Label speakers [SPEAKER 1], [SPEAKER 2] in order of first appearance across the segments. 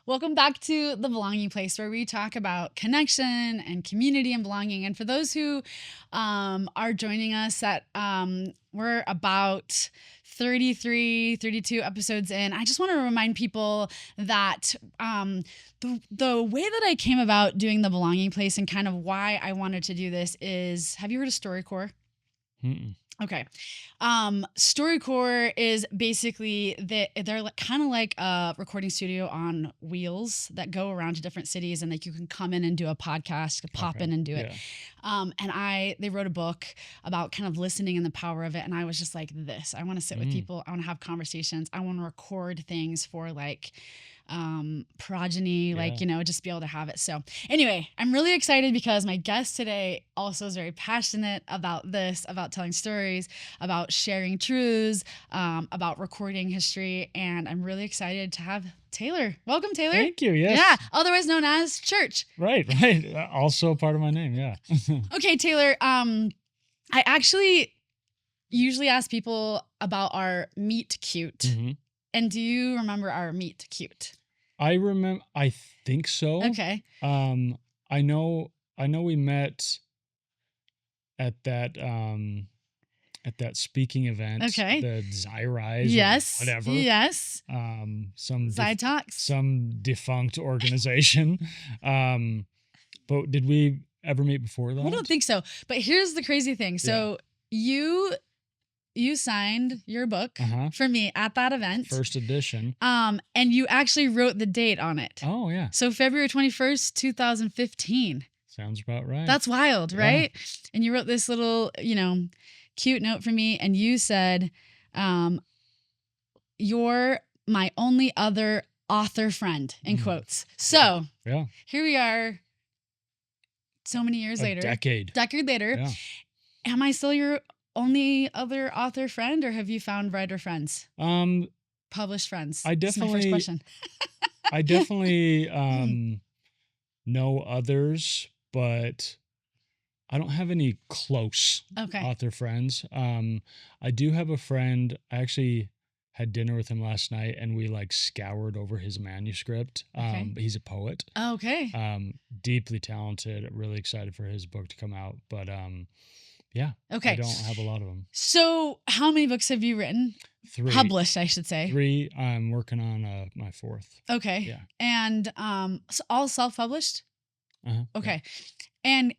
[SPEAKER 1] Welcome back to The Belonging Place, where we talk about connection and community and belonging. And for those who are joining us, we're about 33, 32 episodes in. I just want to remind people that the way that I came about doing The Belonging Place and kind of why I wanted to do this is, have you heard of StoryCorps?
[SPEAKER 2] Mm-mm.
[SPEAKER 1] Okay. StoryCorps is basically they're kind of like a recording studio on wheels that go around to different cities, and like you can come in and do a podcast, pop in and do it. They wrote a book about kind of listening and the power of it. And I was just like, I want to sit with people. I want to have conversations. I want to record things for like progeny, just be able to have it. So anyway, I'm really excited because my guest today also is very passionate about this, about telling stories, about sharing truths, about recording history. And I'm really excited to have Taylor. Welcome, Taylor.
[SPEAKER 2] Thank you. Yes.
[SPEAKER 1] Yeah. Otherwise known as Church.
[SPEAKER 2] Right. Also part of my name. Yeah.
[SPEAKER 1] Okay, Taylor. I actually usually ask people about our meet cute.
[SPEAKER 2] Mm-hmm.
[SPEAKER 1] And do you remember our meet cute?
[SPEAKER 2] I remember. I think so.
[SPEAKER 1] Okay.
[SPEAKER 2] I know we met at that speaking event.
[SPEAKER 1] Okay.
[SPEAKER 2] The Zyrise.
[SPEAKER 1] Yes.
[SPEAKER 2] Or whatever.
[SPEAKER 1] Yes.
[SPEAKER 2] Some
[SPEAKER 1] Talks.
[SPEAKER 2] Some defunct organization. But did we ever meet before that?
[SPEAKER 1] I don't think so. But here's the crazy thing. So you signed your book for me at that event.
[SPEAKER 2] First edition.
[SPEAKER 1] And you actually wrote the date on it.
[SPEAKER 2] Oh, yeah.
[SPEAKER 1] So February 21st, 2015.
[SPEAKER 2] Sounds about right.
[SPEAKER 1] That's wild, right? Yeah. And you wrote this little, cute note for me. And you said, you're my only other author friend, in quotes. So here we are so many years later.
[SPEAKER 2] Decade
[SPEAKER 1] later. Yeah. Am I still your only other author friend, or have you found writer friends? Published friends. That's my first question.
[SPEAKER 2] I definitely know others, but I don't have any close author friends. I do have a friend. I actually had dinner with him last night, and we scoured over his manuscript. But he's a poet.
[SPEAKER 1] Okay.
[SPEAKER 2] Deeply talented. Really excited for his book to come out. But yeah.
[SPEAKER 1] Okay.
[SPEAKER 2] I don't have a lot of them.
[SPEAKER 1] So how many books have you written?
[SPEAKER 2] 3.
[SPEAKER 1] Published, I should say.
[SPEAKER 2] 3. I'm working on my 4th.
[SPEAKER 1] Okay.
[SPEAKER 2] Yeah.
[SPEAKER 1] And so all self-published? Okay. Yeah. And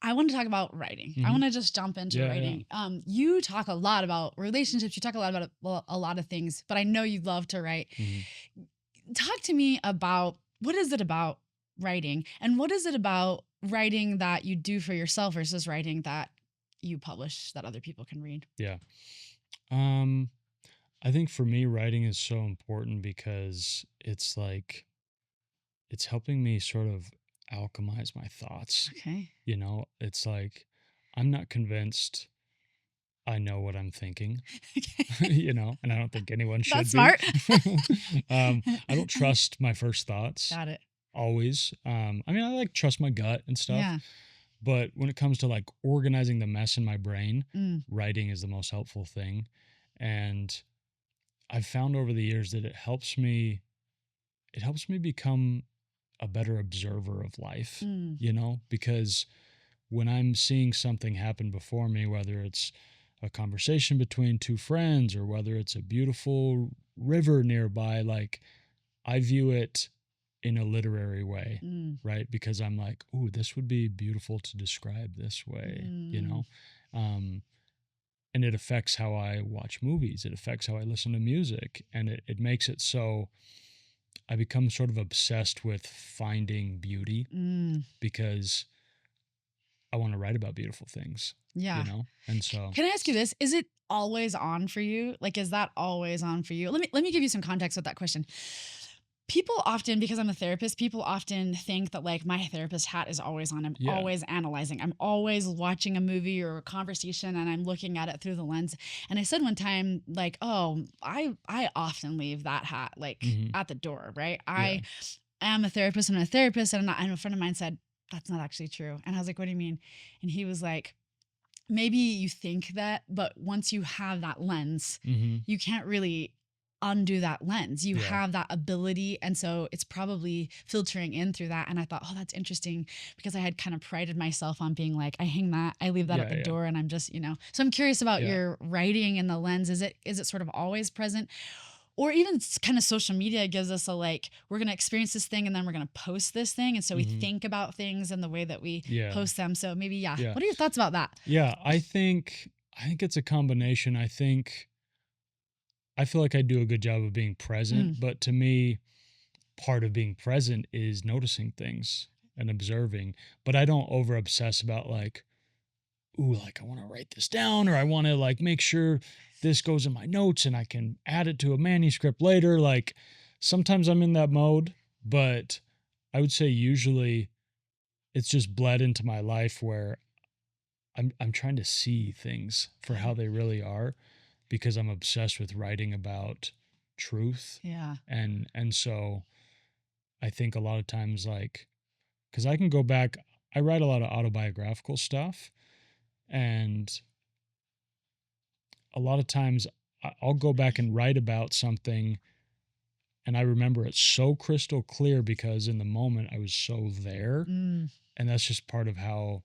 [SPEAKER 1] I want to talk about writing. I want to just jump into writing. Yeah. You talk a lot about relationships. You talk a lot about a lot of things, but I know you love to write. Talk to me about, what is it about writing, and what is it about writing that you do for yourself versus writing that you publish that other people can read?
[SPEAKER 2] Yeah. I think for me, writing is so important because it's helping me sort of alchemize my thoughts.
[SPEAKER 1] Okay.
[SPEAKER 2] It's I'm not convinced I know what I'm thinking. Okay. And I don't think anyone should.
[SPEAKER 1] That's smart.
[SPEAKER 2] I don't trust my first thoughts.
[SPEAKER 1] Got it.
[SPEAKER 2] Always. I trust my gut and stuff. Yeah. But when it comes to organizing the mess in my brain, writing is the most helpful thing. And I've found over the years that it helps me become a better observer of life, because when I'm seeing something happen before me, whether it's a conversation between 2 friends or whether it's a beautiful river nearby, I view it in a literary way, right? Because I'm ooh, this would be beautiful to describe this way, and it affects how I watch movies. It affects how I listen to music, and it makes it so I become sort of obsessed with finding beauty because I want to write about beautiful things. Yeah. And so,
[SPEAKER 1] can I ask you this? Is it always on for you? Is that always on for you? Let me give you some context with that question. People often, because I'm a therapist, people often think that my therapist hat is always on. I'm always analyzing. I'm always watching a movie or a conversation, and I'm looking at it through the lens. And I said one time, I often leave that hat at the door, right? I am a therapist. I'm a therapist, and a friend of mine said, that's not actually true. And I was like, what do you mean? And he was like, maybe you think that, but once you have that lens, you can't really undo that lens. You
[SPEAKER 2] Yeah.
[SPEAKER 1] have that ability. And so it's probably filtering in through that. And I thought, oh, that's interesting, because I had kind of prided myself on being like, I hang that, I leave that at the
[SPEAKER 2] Yeah.
[SPEAKER 1] door, and I'm just, So I'm curious about
[SPEAKER 2] Yeah.
[SPEAKER 1] your writing and the lens. Is it sort of always present? Or even kind of social media gives us a like, we're going to experience this thing and then we're going to post this thing. And so we think about things and the way that we
[SPEAKER 2] Yeah.
[SPEAKER 1] post them. So maybe,
[SPEAKER 2] Yeah.
[SPEAKER 1] What are your thoughts about that?
[SPEAKER 2] Yeah. I think it's a combination. I feel like I do a good job of being present, but to me, part of being present is noticing things and observing. But I don't over obsess about like, ooh, like I want to write this down, or I want to like make sure this goes in my notes and I can add it to a manuscript later. Like sometimes I'm in that mode, but I would say usually it's just bled into my life where I'm trying to see things for how they really are, because I'm obsessed with writing about truth.
[SPEAKER 1] Yeah.
[SPEAKER 2] And so I think a lot of times, like, because I can go back, I write a lot of autobiographical stuff, and a lot of times I'll go back and write about something, and I remember it so crystal clear because in the moment I was so there, and that's just part of how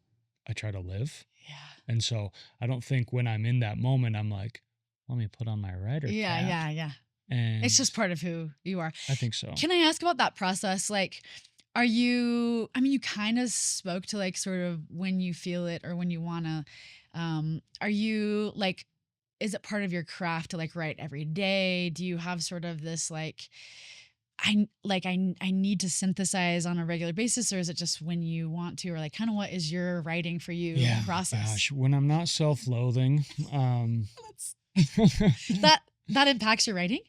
[SPEAKER 2] I try to live.
[SPEAKER 1] Yeah.
[SPEAKER 2] And so I don't think when I'm in that moment, I'm like, let me put on my writer cap.
[SPEAKER 1] Yeah.
[SPEAKER 2] And
[SPEAKER 1] It's just part of who you are.
[SPEAKER 2] I think so.
[SPEAKER 1] Can I ask about that process? Like, you kind of spoke to like sort of when you feel it or when you want to, are you like, is it part of your craft to like write every day? Do you have sort of this like, I need to synthesize on a regular basis, or is it just when you want to, or like kind of what is your writing for you process?
[SPEAKER 2] Gosh, when I'm not self-loathing,
[SPEAKER 1] that impacts your writing?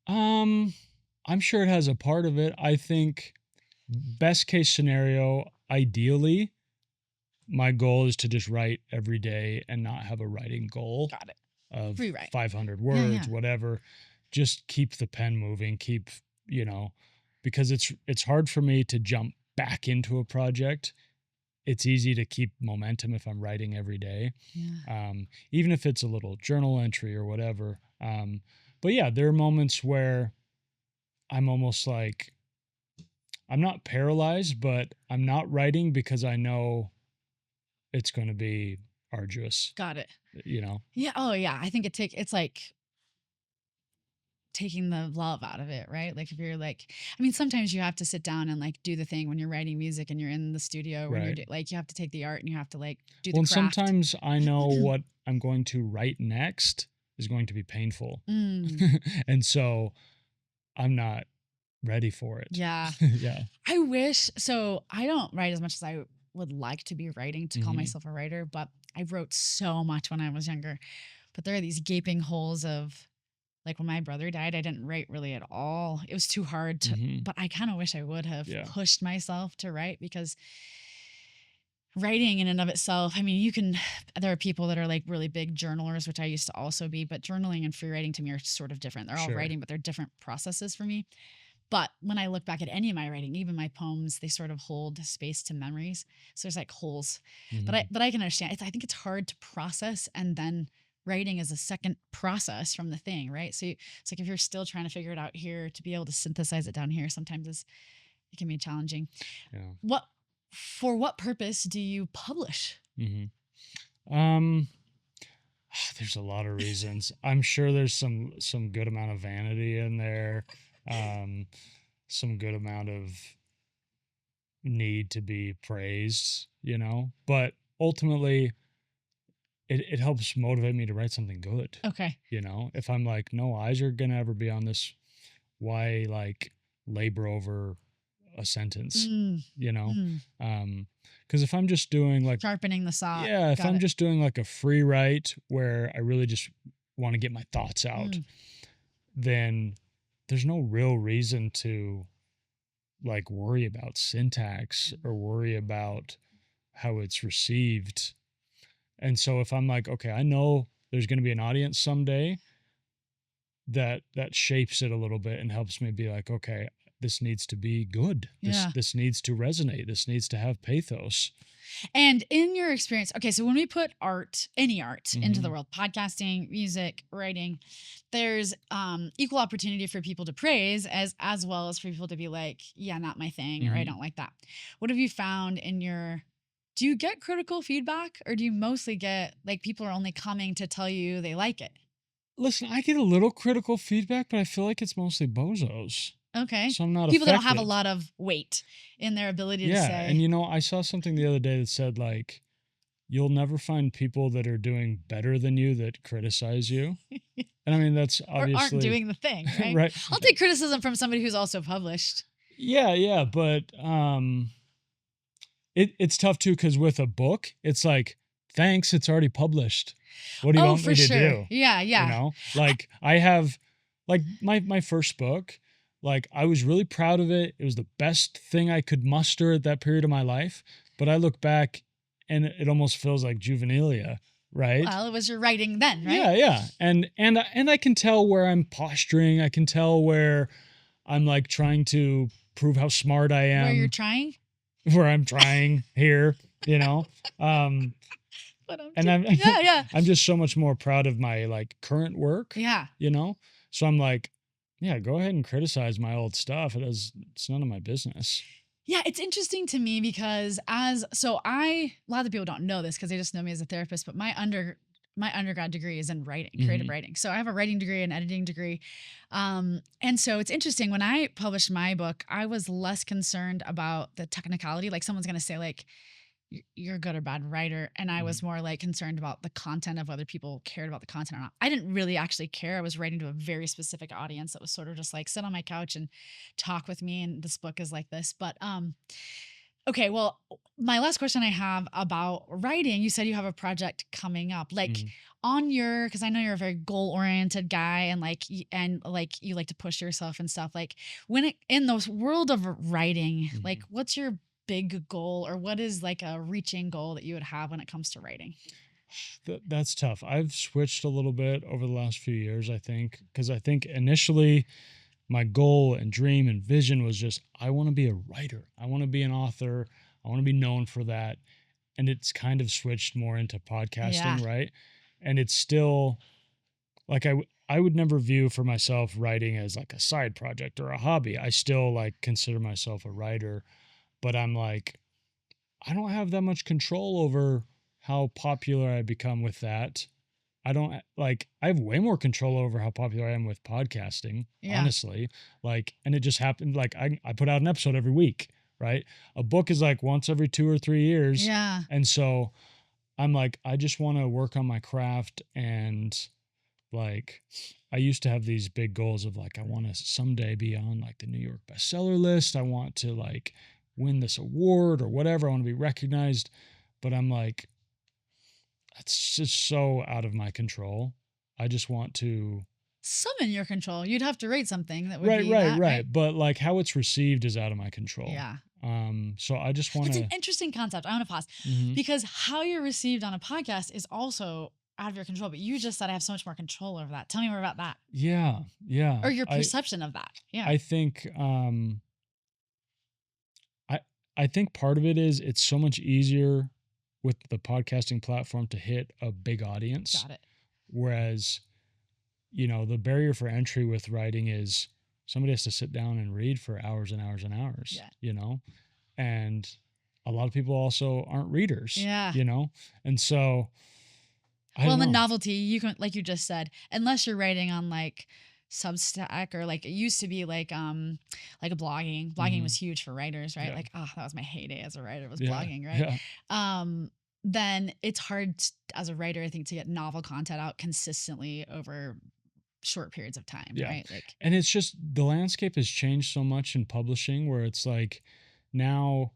[SPEAKER 2] I'm sure it has a part of it. I think best case scenario, ideally, my goal is to just write every day and not have a writing goal.
[SPEAKER 1] Got it.
[SPEAKER 2] Of
[SPEAKER 1] Free write.
[SPEAKER 2] 500 words,
[SPEAKER 1] Yeah.
[SPEAKER 2] whatever. Just keep the pen moving, because it's hard for me to jump back into a project. It's easy to keep momentum if I'm writing every day.
[SPEAKER 1] Yeah.
[SPEAKER 2] Even if it's a little journal entry or whatever. But yeah, there are moments where I'm almost like, I'm not paralyzed, but I'm not writing because I know it's going to be arduous.
[SPEAKER 1] Got it.
[SPEAKER 2] Yeah.
[SPEAKER 1] Oh yeah. I think it's like taking the love out of it, right? Like if you're like, sometimes you have to sit down and like do the thing when you're writing music and you're in the studio, when you're like, you have to take the art and you have to like do the craft.
[SPEAKER 2] Sometimes I know what I'm going to write next is going to be painful. And so I'm not ready for it.
[SPEAKER 1] Yeah.
[SPEAKER 2] Yeah.
[SPEAKER 1] I wish, so I don't write as much as I would like to be writing to call myself a writer, but I wrote so much when I was younger. But there are these gaping holes of, like when my brother died, I didn't write really at all. It was too hard to, but I kind of wish I would have pushed myself to write, because writing in and of itself, there are people that are like really big journalers, which I used to also be, but journaling and free writing to me are sort of different. They're all writing, but they're different processes for me. But when I look back at any of my writing, even my poems, they sort of hold space to memories. So there's like holes, but I can understand. I think it's hard to process, and then writing is a second process from the thing, right? So it's like if you're still trying to figure it out here, to be able to synthesize it down here, sometimes it can be challenging. Yeah. For what purpose do you publish?
[SPEAKER 2] There's a lot of reasons. I'm sure there's some good amount of vanity in there, some good amount of need to be praised, but ultimately it helps motivate me to write something good.
[SPEAKER 1] Okay.
[SPEAKER 2] If I'm like, no eyes are gonna ever be on this, why like labor over a sentence? Because if I'm just doing like
[SPEAKER 1] sharpening the saw,
[SPEAKER 2] if I'm just doing like a free write where I really just want to get my thoughts out, then there's no real reason to like worry about syntax or worry about how it's received. And so if I'm like, okay, I know there's going to be an audience someday, that shapes it a little bit and helps me be like, okay, this needs to be good. This needs to resonate. This needs to have pathos.
[SPEAKER 1] And in your experience, okay, so when we put any art into the world, podcasting, music, writing, there's equal opportunity for people to praise as well as for people to be like, yeah, not my thing, or I don't like that. What have you found do you get critical feedback, or do you mostly get like people are only coming to tell you they like it?
[SPEAKER 2] Listen, I get a little critical feedback, but I feel like it's mostly bozos.
[SPEAKER 1] Okay.
[SPEAKER 2] So I'm not
[SPEAKER 1] people that don't have a
[SPEAKER 2] affected.
[SPEAKER 1] lot of weight in their ability to say.
[SPEAKER 2] Yeah, and I saw something the other day that said like, you'll never find people that are doing better than you that criticize you. And I mean, that's obviously...
[SPEAKER 1] Or aren't doing the thing, right?
[SPEAKER 2] Right.
[SPEAKER 1] I'll take criticism from somebody who's also published.
[SPEAKER 2] Yeah, but it's tough too, because with a book, it's like, thanks, it's already published. What do you want me to do?
[SPEAKER 1] Yeah.
[SPEAKER 2] Like I have, like my first book, like I was really proud of it. It was the best thing I could muster at that period of my life. But I look back and it almost feels like juvenilia, right?
[SPEAKER 1] Well, it was your writing then, right?
[SPEAKER 2] Yeah. And I can tell where I'm posturing. I can tell where I'm like trying to prove how smart I am.
[SPEAKER 1] Where you're trying?
[SPEAKER 2] Where I'm trying here, And I'm just so much more proud of my like current work.
[SPEAKER 1] Yeah.
[SPEAKER 2] So I'm like, yeah, go ahead and criticize my old stuff. It's none of my business.
[SPEAKER 1] Yeah, it's interesting to me because a lot of people don't know this because they just know me as a therapist, but my undergrad degree is in writing, creative writing. So I have a writing degree and editing degree. And so it's interesting, when I published my book, I was less concerned about the technicality. Like someone's going to say like, you're a good or bad writer. And I was more like concerned about the content of whether people cared about the content or not. I didn't really actually care. I was writing to a very specific audience that was sort of just like, sit on my couch and talk with me. And this book is like this. But okay, well, my last question I have about writing, you said you have a project coming up. Like because I know you're a very goal-oriented guy and you like to push yourself and stuff. Like in the world of writing, like what's your big goal, or what is like a reaching goal that you would have when it comes to writing?
[SPEAKER 2] That's tough. I've switched a little bit over the last few years, I think, because I think initially my goal and dream and vision was just, I want to be a writer. I want to be an author. I want to be known for that. And it's kind of switched more into podcasting, right? And it's still like, I would never view for myself writing as like a side project or a hobby. I still like consider myself a writer. But I'm like, I don't have that much control over how popular I become with that. I have way more control over how popular I am with podcasting, honestly. Like, and it just happened. Like I put out an episode every week, right? A book is like once every 2 or 3 years.
[SPEAKER 1] Yeah.
[SPEAKER 2] And so I'm like, I just want to work on my craft. And like, I used to have these big goals of like, I want to someday be on like the New York bestseller list. I want to like win this award or whatever. I want to be recognized. But I'm like, that's just so out of my control. I just want to...
[SPEAKER 1] Some in your control. You'd have to rate something that would be
[SPEAKER 2] right. But like how it's received is out of my control.
[SPEAKER 1] Yeah.
[SPEAKER 2] So I just want to...
[SPEAKER 1] It's an interesting concept. I want to pause because how you're received on a podcast is also out of your control, but you just said I have so much more control over that. Tell me more about that.
[SPEAKER 2] Yeah.
[SPEAKER 1] Or your perception of that. Yeah.
[SPEAKER 2] I think... I think part of it is it's so much easier with the podcasting platform to hit a big audience.
[SPEAKER 1] Got it.
[SPEAKER 2] Whereas, the barrier for entry with writing is somebody has to sit down and read for hours and hours and hours, and a lot of people also aren't readers, and so.
[SPEAKER 1] The novelty, you can, like you just said, unless you're writing on like Substack or like it used to be like a blogging. Blogging was huge for writers, right? Like, that was my heyday as a writer, was blogging, right? Yeah. Then it's hard as a writer, I think, to get novel content out consistently over short periods of time, right? Like,
[SPEAKER 2] and it's just the landscape has changed so much in publishing where it's like now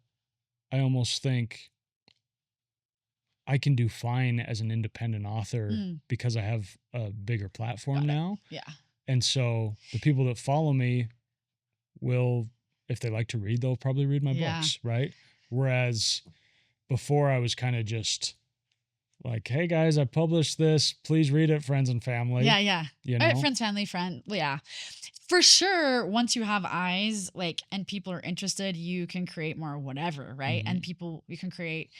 [SPEAKER 2] I almost think I can do fine as an independent author because I have a bigger platform now.
[SPEAKER 1] Yeah.
[SPEAKER 2] And so the people that follow me will, if they like to read, they'll probably read my books, right? Whereas before I was kind of just like, hey guys, I published this. Please read it, friends and family.
[SPEAKER 1] Yeah. All right, friends, family, friend. Yeah. for sure, once you have eyes, like, and people are interested, you can create more whatever, right? And you can create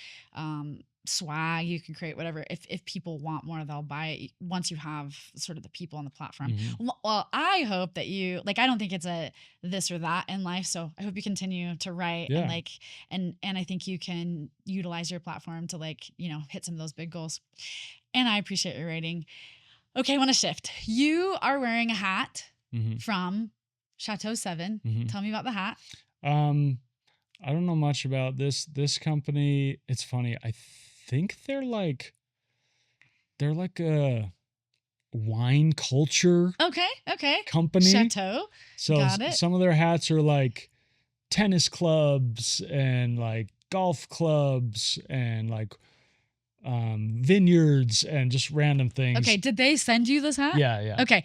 [SPEAKER 1] swag, you can create whatever. If people want more, they'll buy it once you have sort of the people on the platform. Well, I hope that you, like, I don't think it's a this or that in life, so I hope you continue to write and like, and I think you can utilize your platform to, like, hit some of those big goals. And I appreciate your writing. Okay, I want to shift. You are wearing a hat from Chateau 7. Tell me about the hat.
[SPEAKER 2] I don't know much about this company. It's funny. I think they're like a wine culture company.
[SPEAKER 1] Chateau.
[SPEAKER 2] So
[SPEAKER 1] got it.
[SPEAKER 2] Some of their hats are like tennis clubs and like golf clubs and like vineyards and just random things.
[SPEAKER 1] Okay, did they send you this hat?
[SPEAKER 2] Yeah.
[SPEAKER 1] Okay.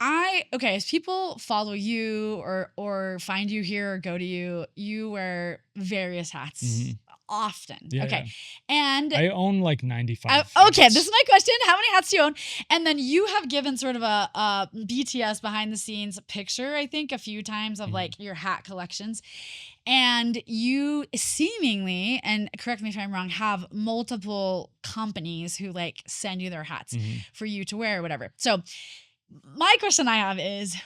[SPEAKER 1] As people follow you or find you here or go to you, you wear various hats often.
[SPEAKER 2] Yeah,
[SPEAKER 1] okay.
[SPEAKER 2] Yeah.
[SPEAKER 1] And
[SPEAKER 2] I own like 95
[SPEAKER 1] okay,
[SPEAKER 2] hats.
[SPEAKER 1] this is my question. How many hats do you own? And then you have given sort of a BTS behind the scenes picture, I think, a few times of like your hat collections. And you seemingly, and correct me if I'm wrong, have multiple companies who like send you their hats for you to wear or whatever. So my question I have is,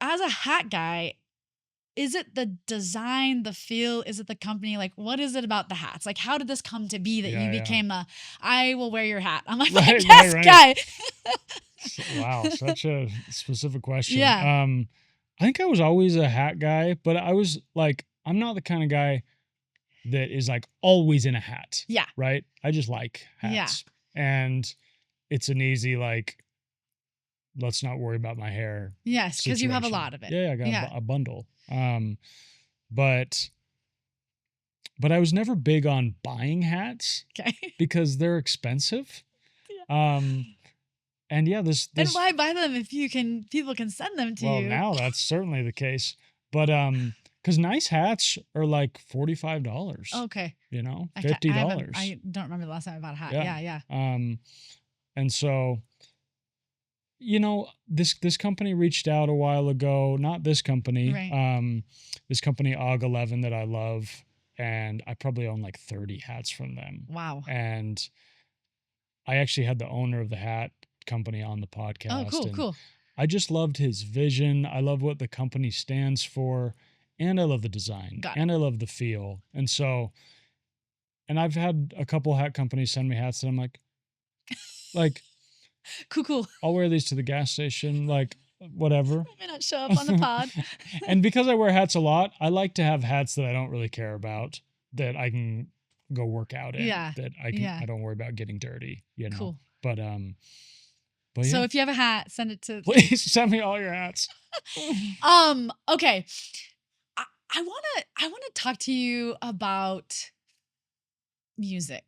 [SPEAKER 1] as a hat guy, is it the design, the feel? Is it the company? Like, what is it about the hats? Like, how did this come to be that you became I will wear your hat? I'm like, yes, guy.
[SPEAKER 2] Wow, such a specific question.
[SPEAKER 1] Yeah.
[SPEAKER 2] I think I was always a hat guy, but I was like, I'm not the kind of guy that is like always in a hat.
[SPEAKER 1] Yeah.
[SPEAKER 2] Right? I just like hats. Yeah. And it's an easy, like, let's not worry about my hair.
[SPEAKER 1] Yes, because you have a lot of it.
[SPEAKER 2] Yeah, I got a bundle. But I was never big on buying hats because they're expensive. Yeah. And yeah, this
[SPEAKER 1] and why buy them if people can send them to you?
[SPEAKER 2] Well, now that's certainly the case. But because nice hats are like $45.
[SPEAKER 1] Okay.
[SPEAKER 2] $50.
[SPEAKER 1] I don't remember the last time I bought a hat. Yeah.
[SPEAKER 2] And so, this company reached out a while ago. Not this company.
[SPEAKER 1] Right.
[SPEAKER 2] This company Og11 that I love, and I probably own like 30 hats from them.
[SPEAKER 1] Wow.
[SPEAKER 2] And I actually had the owner of the hat company on the podcast.
[SPEAKER 1] Oh, cool.
[SPEAKER 2] I just loved his vision. I love what the company stands for, and I love the design, and I love the feel. And so, and I've had a couple hat companies send me hats that I'm like,
[SPEAKER 1] cool.
[SPEAKER 2] I'll wear these to the gas station, like whatever.
[SPEAKER 1] I may not show up on the pod.
[SPEAKER 2] And because I wear hats a lot, I like to have hats that I don't really care about, that I can go work out in.
[SPEAKER 1] Yeah.
[SPEAKER 2] That I don't worry about getting dirty,
[SPEAKER 1] Cool.
[SPEAKER 2] But
[SPEAKER 1] so if you have a hat, send it to
[SPEAKER 2] please send me all your hats.
[SPEAKER 1] Okay. I wanna talk to you about music.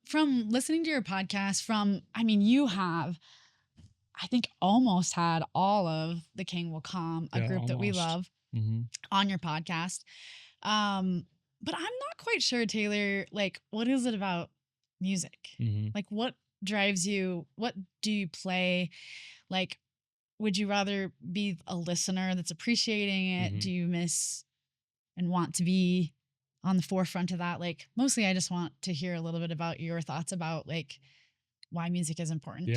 [SPEAKER 1] From listening to your podcast, you have, I think, almost had all of The King Will Come, a group that we love, on your podcast. But I'm not quite sure, Taylor, like, what is it about music? Like, what drives you? What do you play? Like, would you rather be a listener that's appreciating it? Do you miss and want to be on the forefront of that? Like, mostly I just want to hear a little bit about your thoughts about like why music is important.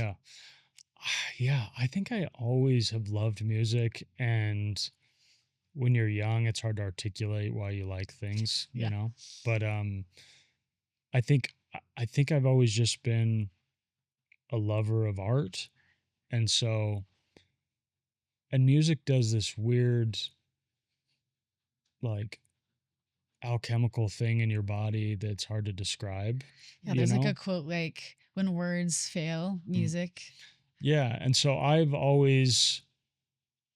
[SPEAKER 2] Yeah, I think I always have loved music, and when you're young, it's hard to articulate why you like things, but I think I've always just been a lover of art. And so, and music does this weird, like, alchemical thing in your body that's hard to describe.
[SPEAKER 1] Yeah, there's like a quote, like, when words fail, music.
[SPEAKER 2] Yeah, and so I've always,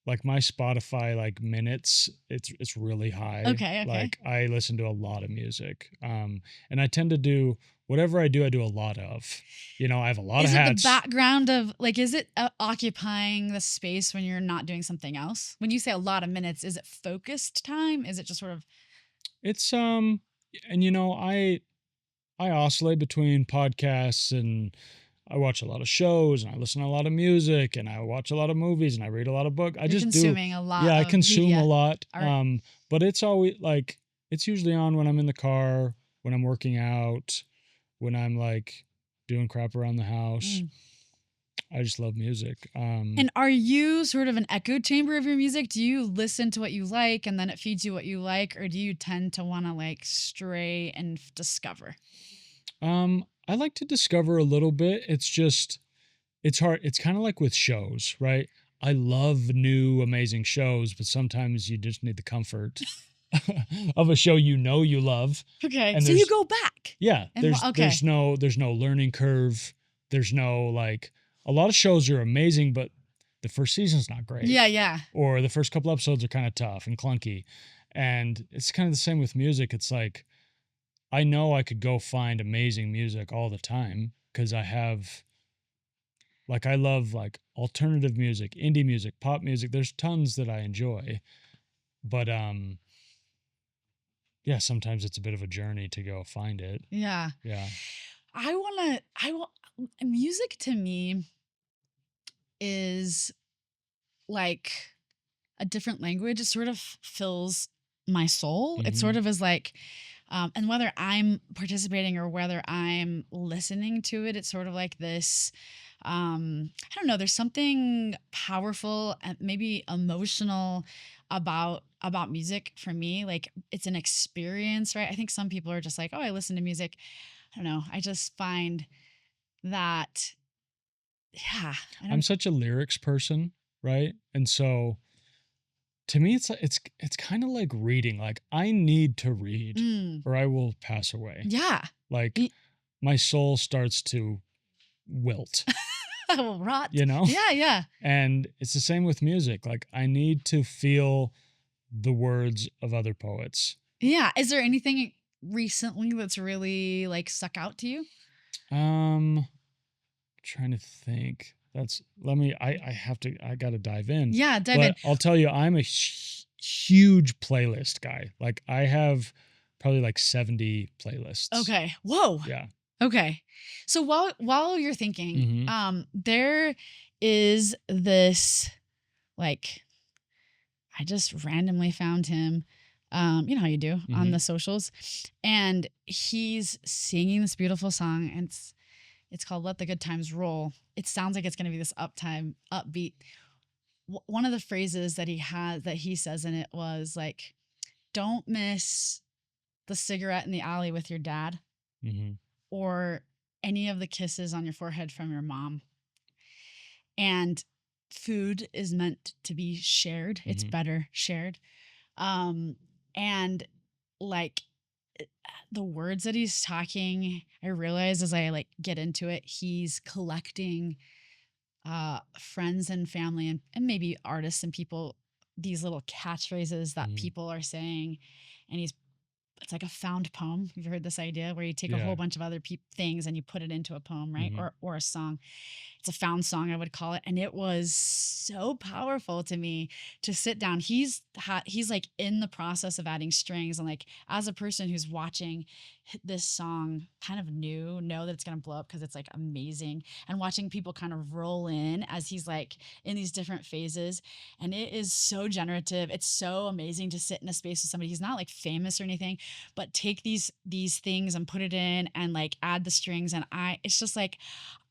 [SPEAKER 2] like, my Spotify, like, minutes, it's really high.
[SPEAKER 1] Okay.
[SPEAKER 2] Like, I listen to a lot of music. And I tend to do whatever I do a lot of. I have a lot of hats.
[SPEAKER 1] Is it the background of, like, is it occupying the space when you're not doing something else? When you say a lot of minutes, is it focused time? Is it just sort of?
[SPEAKER 2] It's and I oscillate between podcasts and I watch a lot of shows and I listen to a lot of music and I watch a lot of movies and I read a lot of books. I
[SPEAKER 1] You're
[SPEAKER 2] just do.
[SPEAKER 1] consuming a lot
[SPEAKER 2] Yeah, I
[SPEAKER 1] of
[SPEAKER 2] consume
[SPEAKER 1] media.
[SPEAKER 2] a lot.
[SPEAKER 1] Art.
[SPEAKER 2] But it's always like it's usually on when I'm in the car, when I'm working out, when I'm like doing crap around the house.
[SPEAKER 1] Mm.
[SPEAKER 2] I just love music.
[SPEAKER 1] And are you sort of an echo chamber of your music? Do you listen to what you like and then it feeds you what you like, or do you tend to want to like stray and discover?
[SPEAKER 2] I like to discover a little bit. It's just it's hard. It's kind of like with shows, right? I love new amazing shows, but sometimes you just need the comfort of a show you love.
[SPEAKER 1] Okay,
[SPEAKER 2] And
[SPEAKER 1] so you go back.
[SPEAKER 2] yeah,
[SPEAKER 1] And okay.
[SPEAKER 2] there's no learning curve. There's no like a lot of shows are amazing, but the first season's not great.
[SPEAKER 1] Yeah.
[SPEAKER 2] Or the first couple episodes are kind of tough and clunky. And it's kind of the same with music. It's like I know I could go find amazing music all the time because I have like I love like alternative music, indie music, pop music. There's tons that I enjoy. But yeah, sometimes it's a bit of a journey to go find it.
[SPEAKER 1] Yeah.
[SPEAKER 2] Yeah.
[SPEAKER 1] Music to me is like a different language. It sort of fills my soul. It sort of is like, and whether I'm participating or whether I'm listening to it, it's sort of like this. I don't know. There's something powerful and maybe emotional about music for me. Like it's an experience, right? I think some people are just like, oh, I listen to music. I don't know. I just find that, yeah.
[SPEAKER 2] I'm such a lyrics person, right? And so to me it's kind of like reading. Like I need to read or I will pass away.
[SPEAKER 1] Yeah.
[SPEAKER 2] Like my soul starts to wilt.
[SPEAKER 1] I will rot.
[SPEAKER 2] You know?
[SPEAKER 1] Yeah.
[SPEAKER 2] And it's the same with music. Like I need to feel the words of other poets.
[SPEAKER 1] Yeah. Is there anything recently that's really like stuck out to you?
[SPEAKER 2] Trying to think. I gotta dive in.
[SPEAKER 1] Yeah, dive in.
[SPEAKER 2] I'll tell you, I'm a huge playlist guy. Like I have probably like 70 playlists.
[SPEAKER 1] Okay. Whoa.
[SPEAKER 2] Yeah.
[SPEAKER 1] Okay. So while you're thinking, there is this like I just randomly found him. You know how you do on the socials, and he's singing this beautiful song, and it's called "Let the Good Times Roll." It sounds like it's going to be this upbeat. One of the phrases that he says in it was like, "Don't miss the cigarette in the alley with your dad, or any of the kisses on your forehead from your mom." And food is meant to be shared. It's better shared. And like the words that he's talking, I realize as I like get into it, he's collecting friends and family and maybe artists and people, these little catchphrases that people are saying. And it's like a found poem. You've heard this idea where you take a whole bunch of other things and you put it into a poem, right? Or a song. It's a found song, I would call it. And it was so powerful to me to sit down. He's like in the process of adding strings. And like, as a person who's watching this song kind of know that it's going to blow up because it's like amazing, and watching people kind of roll in as he's like in these different phases. And it is so generative. It's so amazing to sit in a space with somebody. He's not like famous or anything, but take these things and put it in and like add the strings. And it's just like,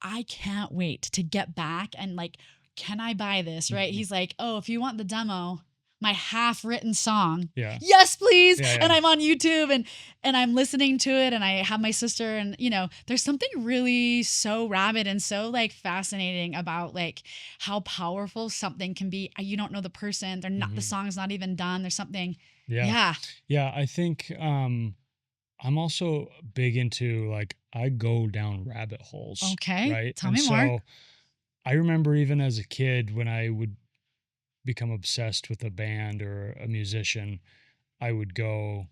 [SPEAKER 1] I can't wait to get back and like, can I buy this? Right. He's like, oh, if you want the demo, my half written song.
[SPEAKER 2] Yeah.
[SPEAKER 1] Yes, please.
[SPEAKER 2] Yeah.
[SPEAKER 1] And I'm on YouTube and I'm listening to it, and I have my sister, and you know, there's something really so rabid and so like fascinating about like how powerful something can be. You don't know the person. They're not, the song's not even done. There's something. Yeah.
[SPEAKER 2] I think, I'm also big into like, I go down rabbit holes.
[SPEAKER 1] Okay.
[SPEAKER 2] Right.
[SPEAKER 1] Tell me more.
[SPEAKER 2] So I remember even as a kid when I would become obsessed with a band or a musician, I would go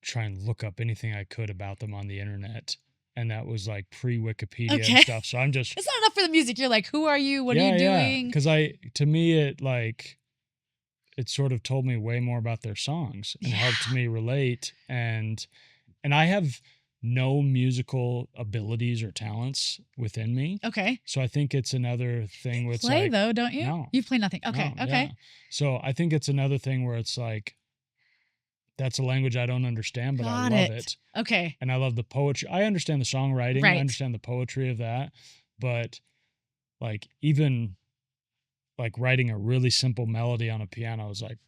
[SPEAKER 2] try and look up anything I could about them on the internet. And that was like pre-Wikipedia and stuff. So I'm just,
[SPEAKER 1] it's not enough for the music. You're like, who are you? What are you doing?
[SPEAKER 2] Because to me, it sort of told me way more about their songs and helped me relate. And I have no musical abilities or talents within me.
[SPEAKER 1] Okay.
[SPEAKER 2] So I think it's another thing where it's
[SPEAKER 1] Play
[SPEAKER 2] like,
[SPEAKER 1] though, don't you?
[SPEAKER 2] no,
[SPEAKER 1] You play nothing. Okay.
[SPEAKER 2] no,
[SPEAKER 1] Okay.
[SPEAKER 2] yeah. So I think it's another thing where it's like, that's a language I don't understand, but I
[SPEAKER 1] Got
[SPEAKER 2] love
[SPEAKER 1] it.
[SPEAKER 2] it.
[SPEAKER 1] Okay.
[SPEAKER 2] And I love the poetry. I understand the songwriting. I
[SPEAKER 1] Right.
[SPEAKER 2] understand the poetry of that. But like, even like writing a really simple melody on a piano is like,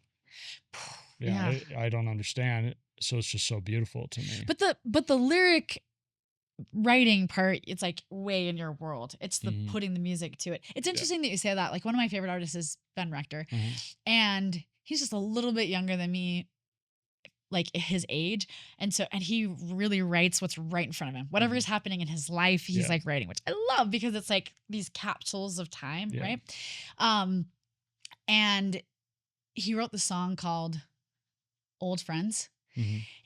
[SPEAKER 2] yeah, I don't understand it. So it's just so beautiful to me.
[SPEAKER 1] But the lyric writing part, it's like way in your world. It's the
[SPEAKER 2] Mhm.
[SPEAKER 1] putting the music to it. It's interesting that you say that. Like one of my favorite artists is Ben Rector, and he's just a little bit younger than me, like his age, and he really writes what's right in front of him. Whatever is happening in his life, he's like writing, which I love because it's like these capsules of time, right? And he wrote the song called Old Friends.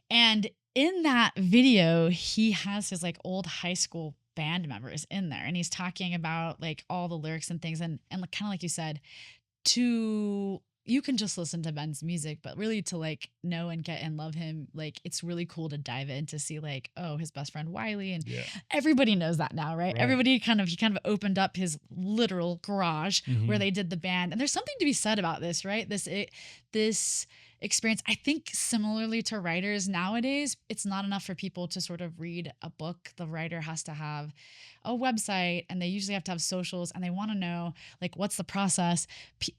[SPEAKER 1] And in that video, he has his like old high school band members in there, and he's talking about like all the lyrics and things, and kind of like you said, you can just listen to Ben's music, but really to like know and get and love him, like it's really cool to dive in to see like, oh, his best friend Wiley, and everybody knows that now, right? Everybody he kind of opened up his literal garage where they did the band, and there's something to be said about this, right? This experience. I think similarly to writers nowadays, it's not enough for people to sort of read a book. The writer has to have a website, and they usually have to have socials, and they want to know like what's the process.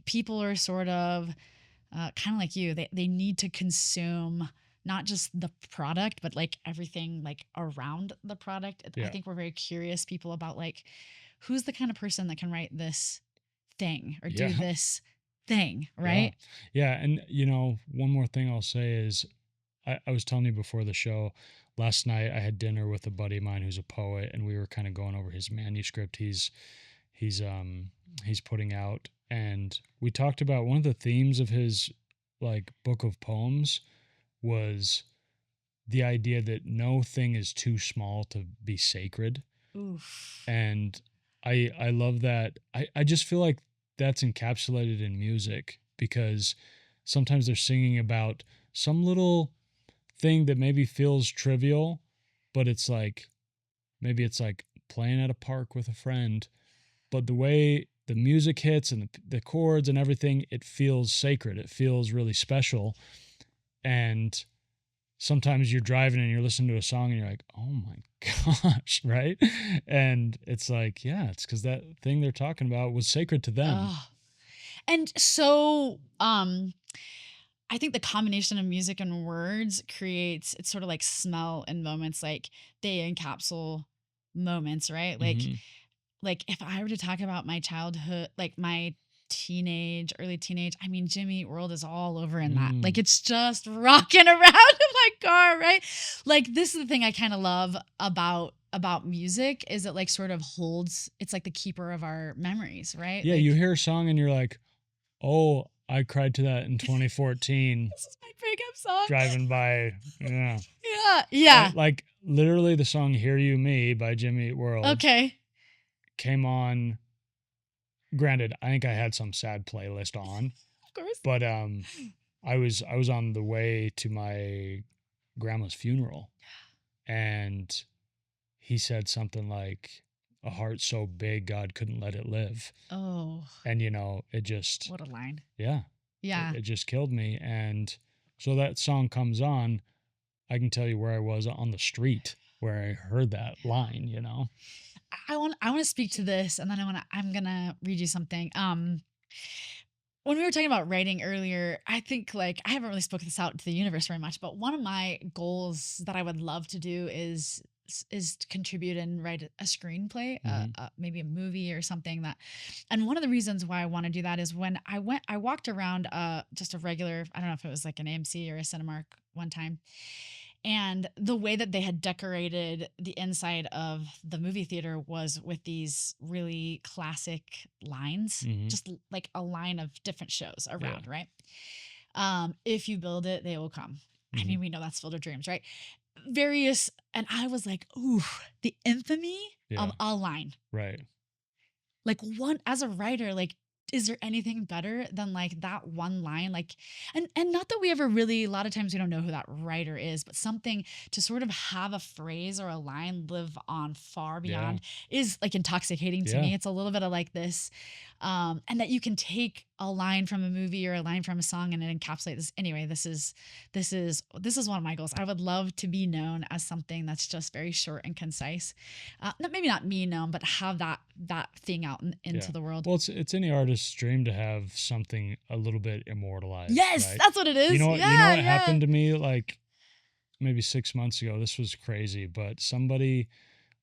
[SPEAKER 1] People are sort of kind of like you. They need to consume not just the product, but like everything like around the product. I think we're very curious people about like who's the kind of person that can write this thing or do this thing, right?
[SPEAKER 2] Yeah. And, you know, one more thing I'll say is I was telling you before the show, last night I had dinner with a buddy of mine who's a poet, and we were kind of going over his manuscript he's putting out. And we talked about one of the themes of his like book of poems was the idea that no thing is too small to be sacred.
[SPEAKER 1] Oof.
[SPEAKER 2] And I love that. I just feel like that's encapsulated in music, because sometimes they're singing about some little thing that maybe feels trivial, but it's like maybe it's like playing at a park with a friend, but the way the music hits and the chords and everything, it feels sacred. It feels really special. And sometimes you're driving and you're listening to a song and you're like, oh my gosh, right? And it's like, yeah, it's because that thing they're talking about was sacred to them.
[SPEAKER 1] Oh. And so I think the combination of music and words creates, it's sort of like smell and moments, like they encapsulate moments, right? Like if I were to talk about my childhood, like my early teenage, I mean, Jimmy Eat World is all over in that. Like it's just rocking around in my car, right? Like this is the thing I kind of love about music, is it like sort of holds, it's like the keeper of our memories, right?
[SPEAKER 2] Yeah,
[SPEAKER 1] like,
[SPEAKER 2] you hear a song and you're like, oh, I cried to that in 2014.
[SPEAKER 1] This is my breakup song.
[SPEAKER 2] Driving by, yeah.
[SPEAKER 1] Yeah.
[SPEAKER 2] Like literally the song Hear You Me by Jimmy Eat World.
[SPEAKER 1] Okay.
[SPEAKER 2] Came on. Granted, I think I had some sad playlist on.
[SPEAKER 1] Of course.
[SPEAKER 2] But I was on the way to my grandma's funeral, and he said something like, a heart so big God couldn't let it live.
[SPEAKER 1] Oh.
[SPEAKER 2] And you know, it just,
[SPEAKER 1] what a line.
[SPEAKER 2] Yeah. It just killed me. And so that song comes on, I can tell you where I was on the street where I heard that line, you know.
[SPEAKER 1] I want to speak to this, and then I'm gonna read you something. When we were talking about writing earlier, I think like I haven't really spoken this out to the universe very much, but one of my goals that I would love to do is to contribute and write a screenplay, maybe a movie or something that. And one of the reasons why I want to do that is when I walked around just a regular, I don't know if it was like an AMC or a Cinemark one time. And the way that they had decorated the inside of the movie theater was with these really classic lines, just like a line of different shows around, right? If you build it, they will come. I mean, we know that's Field of Dreams, right? Various, and I was like, ooh, the infamy of a line.
[SPEAKER 2] Right.
[SPEAKER 1] Like one, as a writer, like, is there anything better than like that one line? Like, and not that we ever really, a lot of times we don't know who that writer is, but something to sort of have a phrase or a line live on far beyond is like intoxicating to me. It's a little bit of like this, and that you can take a line from a movie or a line from a song and it encapsulates this. Anyway, this is one of my goals. I would love to be known as something that's just very short and concise. Maybe not me known, but have that thing out into the world.
[SPEAKER 2] Well, it's any artist's dream to have something a little bit immortalized.
[SPEAKER 1] Yes,
[SPEAKER 2] right?
[SPEAKER 1] that's what it is.
[SPEAKER 2] You know what happened to me like maybe 6 months ago? This was crazy, but somebody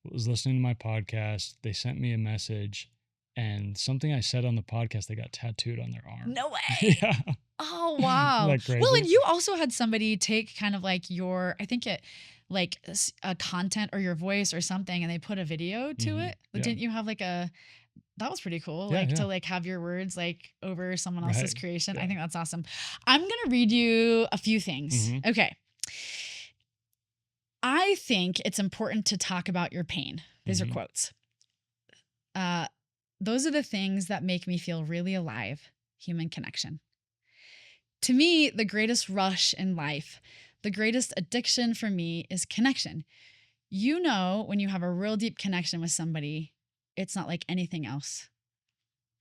[SPEAKER 2] was listening to my podcast. They sent me a message, and something I said on the podcast, they got tattooed on their arm.
[SPEAKER 1] No way.
[SPEAKER 2] Yeah.
[SPEAKER 1] Oh, wow.
[SPEAKER 2] Like crazy.
[SPEAKER 1] Well, and you also had somebody take kind of like your, I think it, like a content or your voice or something, and they put a video to it. Didn't you have like that was pretty cool. To like have your words like over someone else's creation. I think that's awesome. I'm going to read you a few things. Okay. I think it's important to talk about your pain. These are quotes. Those are the things that make me feel really alive. Human connection. To me, the greatest rush in life, the greatest addiction for me is connection. You know, when you have a real deep connection with somebody, it's not like anything else.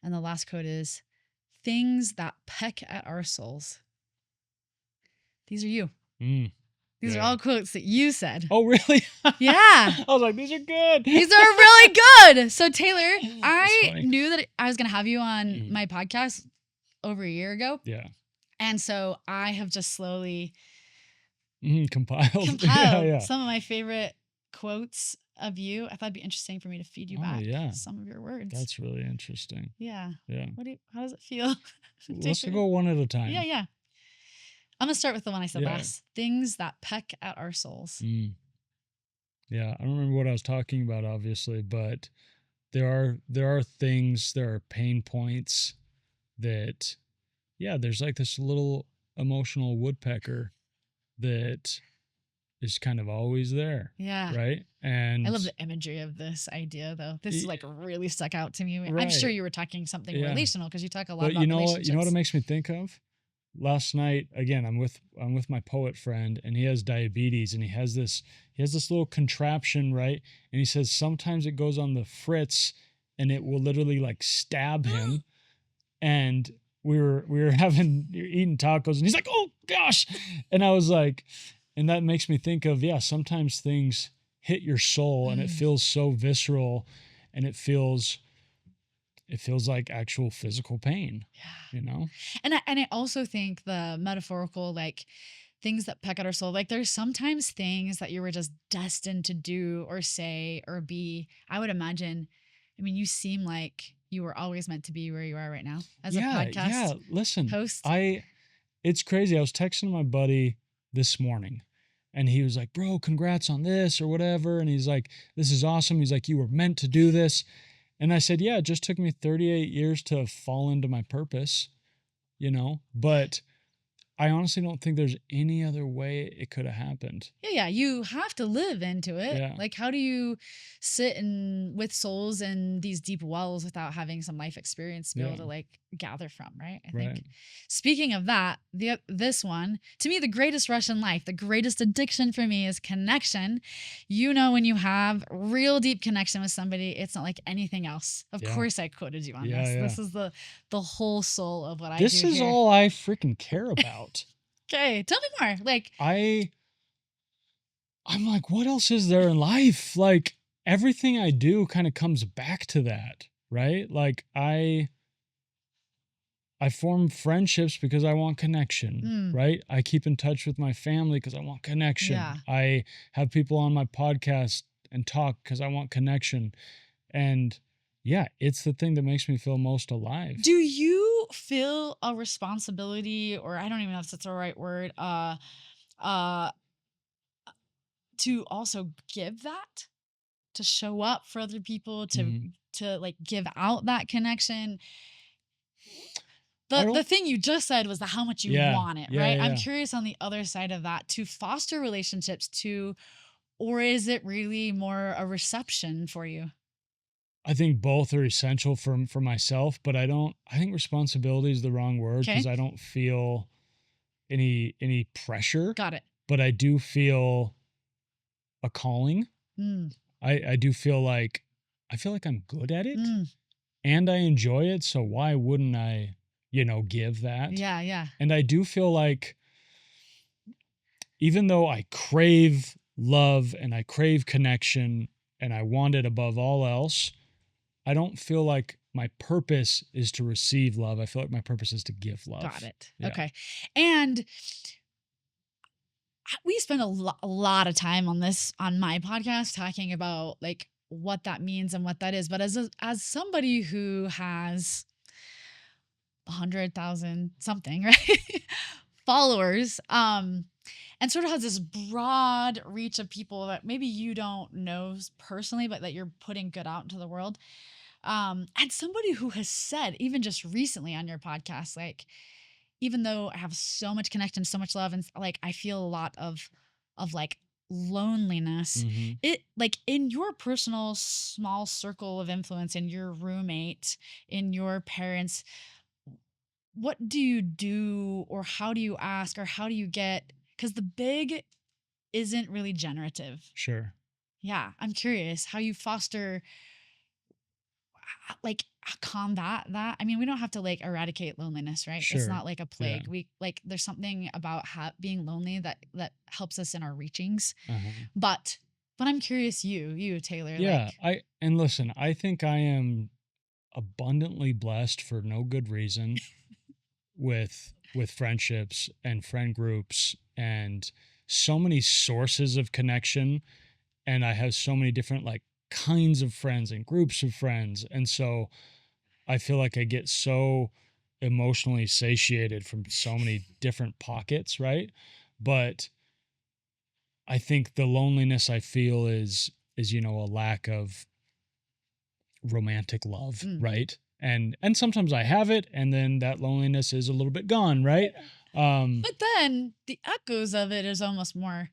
[SPEAKER 1] And the last quote is, things that peck at our souls. These are you. These are all quotes that you said.
[SPEAKER 2] Oh, really?
[SPEAKER 1] Yeah.
[SPEAKER 2] I was like, these are good.
[SPEAKER 1] These are really good. So, Taylor, I knew that I was going to have you on my podcast over a year ago.
[SPEAKER 2] Yeah.
[SPEAKER 1] And so I have just slowly
[SPEAKER 2] compiled
[SPEAKER 1] some of my favorite quotes of you. I thought it'd be interesting for me to feed you back some of your words.
[SPEAKER 2] That's really interesting.
[SPEAKER 1] Yeah.
[SPEAKER 2] Yeah.
[SPEAKER 1] How does it feel?
[SPEAKER 2] Let's go one at a time.
[SPEAKER 1] Yeah. I'm going to start with the one I said last. Things that peck at our souls.
[SPEAKER 2] Yeah. I don't remember what I was talking about, obviously, but there are things, there are pain points that, there's like this little emotional woodpecker that is kind of always there.
[SPEAKER 1] Yeah.
[SPEAKER 2] Right. And
[SPEAKER 1] I love the imagery of this idea, though. This is like really stuck out to me. Right. I'm sure you were talking something relational because you talk a lot about relationships.
[SPEAKER 2] You know what it makes me think of? Last night, again, I'm with my poet friend, and he has diabetes, and he has this little contraption, right? And he says sometimes it goes on the fritz, and it will literally like stab him. And we were eating tacos, and he's like, "Oh gosh," and I was like, and that makes me think of sometimes things hit your soul, and it feels so visceral, and it feels like actual physical pain. You know?
[SPEAKER 1] And I also think the metaphorical, like things that peck at our soul, like there's sometimes things that you were just destined to do or say or be. I would imagine, I mean, you seem like you were always meant to be where you are right now as a podcast host.
[SPEAKER 2] It's crazy. I was texting my buddy this morning, and he was like, "Bro, congrats on this," or whatever. And he's like, "This is awesome." He's like, "You were meant to do this." And I said, "Yeah, it just took me 38 years to fall into my purpose, but I honestly don't think there's any other way it could have happened."
[SPEAKER 1] Yeah, you have to live into it.
[SPEAKER 2] Yeah.
[SPEAKER 1] Like, how do you sit with souls in these deep wells without having some life experience to be able to like gather from, right? I think. Speaking of that, this one, to me, the greatest rush in life, the greatest addiction for me is connection. You know, when you have real deep connection with somebody, it's not like anything else. Of course, I quoted you on this.
[SPEAKER 2] Yeah.
[SPEAKER 1] This is the whole soul of what I do.
[SPEAKER 2] This is all I freaking care about.
[SPEAKER 1] Okay, tell me more. Like,
[SPEAKER 2] I'm like, what else is there in life? Like, everything I do kind of comes back to that, right? Like, I form friendships because I want connection, right? I keep in touch with my family because I want connection.
[SPEAKER 1] Yeah.
[SPEAKER 2] I have people on my podcast and talk because I want connection. And it's the thing that makes me feel most alive.
[SPEAKER 1] Do you feel a responsibility, or I don't even know if that's the right word, to also give that, to show up for other people, to like give out that connection? The thing you just said was how much you want it, right? I'm curious on the other side of that, to foster relationships or is it really more a reception for you?
[SPEAKER 2] I think both are essential for myself, but I think responsibility is the wrong word
[SPEAKER 1] Okay.
[SPEAKER 2] because I don't feel any pressure,
[SPEAKER 1] Got it.
[SPEAKER 2] but I do feel a calling.
[SPEAKER 1] Mm.
[SPEAKER 2] I do feel like I'm good at it
[SPEAKER 1] Mm.
[SPEAKER 2] and I enjoy it. So why wouldn't I, give that?
[SPEAKER 1] Yeah. Yeah.
[SPEAKER 2] And I do feel like even though I crave love and I crave connection and I want it above all else, I don't feel like my purpose is to receive love. I feel like my purpose is to give love.
[SPEAKER 1] Got it.
[SPEAKER 2] Yeah.
[SPEAKER 1] Okay. And we spend a lot of time on this on my podcast talking about like what that means and what that is. But as somebody who has 100,000 something, right? Followers, and sort of has this broad reach of people that maybe you don't know personally, but that you're putting good out into the world. And somebody who has said, even just recently on your podcast, like, even though I have so much connection, so much love, and like I feel a lot of like loneliness,
[SPEAKER 2] Mhm.
[SPEAKER 1] it like in your personal small circle of influence, in your roommate, in your parents, what do you do, or how do you ask, or how do you get, because the big isn't really generative.
[SPEAKER 2] Sure.
[SPEAKER 1] Yeah, I'm curious how you foster like combat that. I mean, we don't have to like eradicate loneliness, right? It's
[SPEAKER 2] Sure.
[SPEAKER 1] not like a
[SPEAKER 2] Yeah.
[SPEAKER 1] plague. We like there's something about being lonely that helps us in our reachings.
[SPEAKER 2] Uh-huh.
[SPEAKER 1] But I'm curious, you Taylor,
[SPEAKER 2] Yeah.
[SPEAKER 1] like
[SPEAKER 2] And listen, I think I am abundantly blessed for no good reason with friendships and friend groups and so many sources of connection, and I have so many different like kinds of friends and groups of friends, and so I feel like I get so emotionally satiated from so many different pockets, right? But I think the loneliness I feel is a lack of romantic love,
[SPEAKER 1] mm.
[SPEAKER 2] right? And sometimes I have it and then that loneliness is a little bit gone, right?
[SPEAKER 1] But then the echoes of it is almost more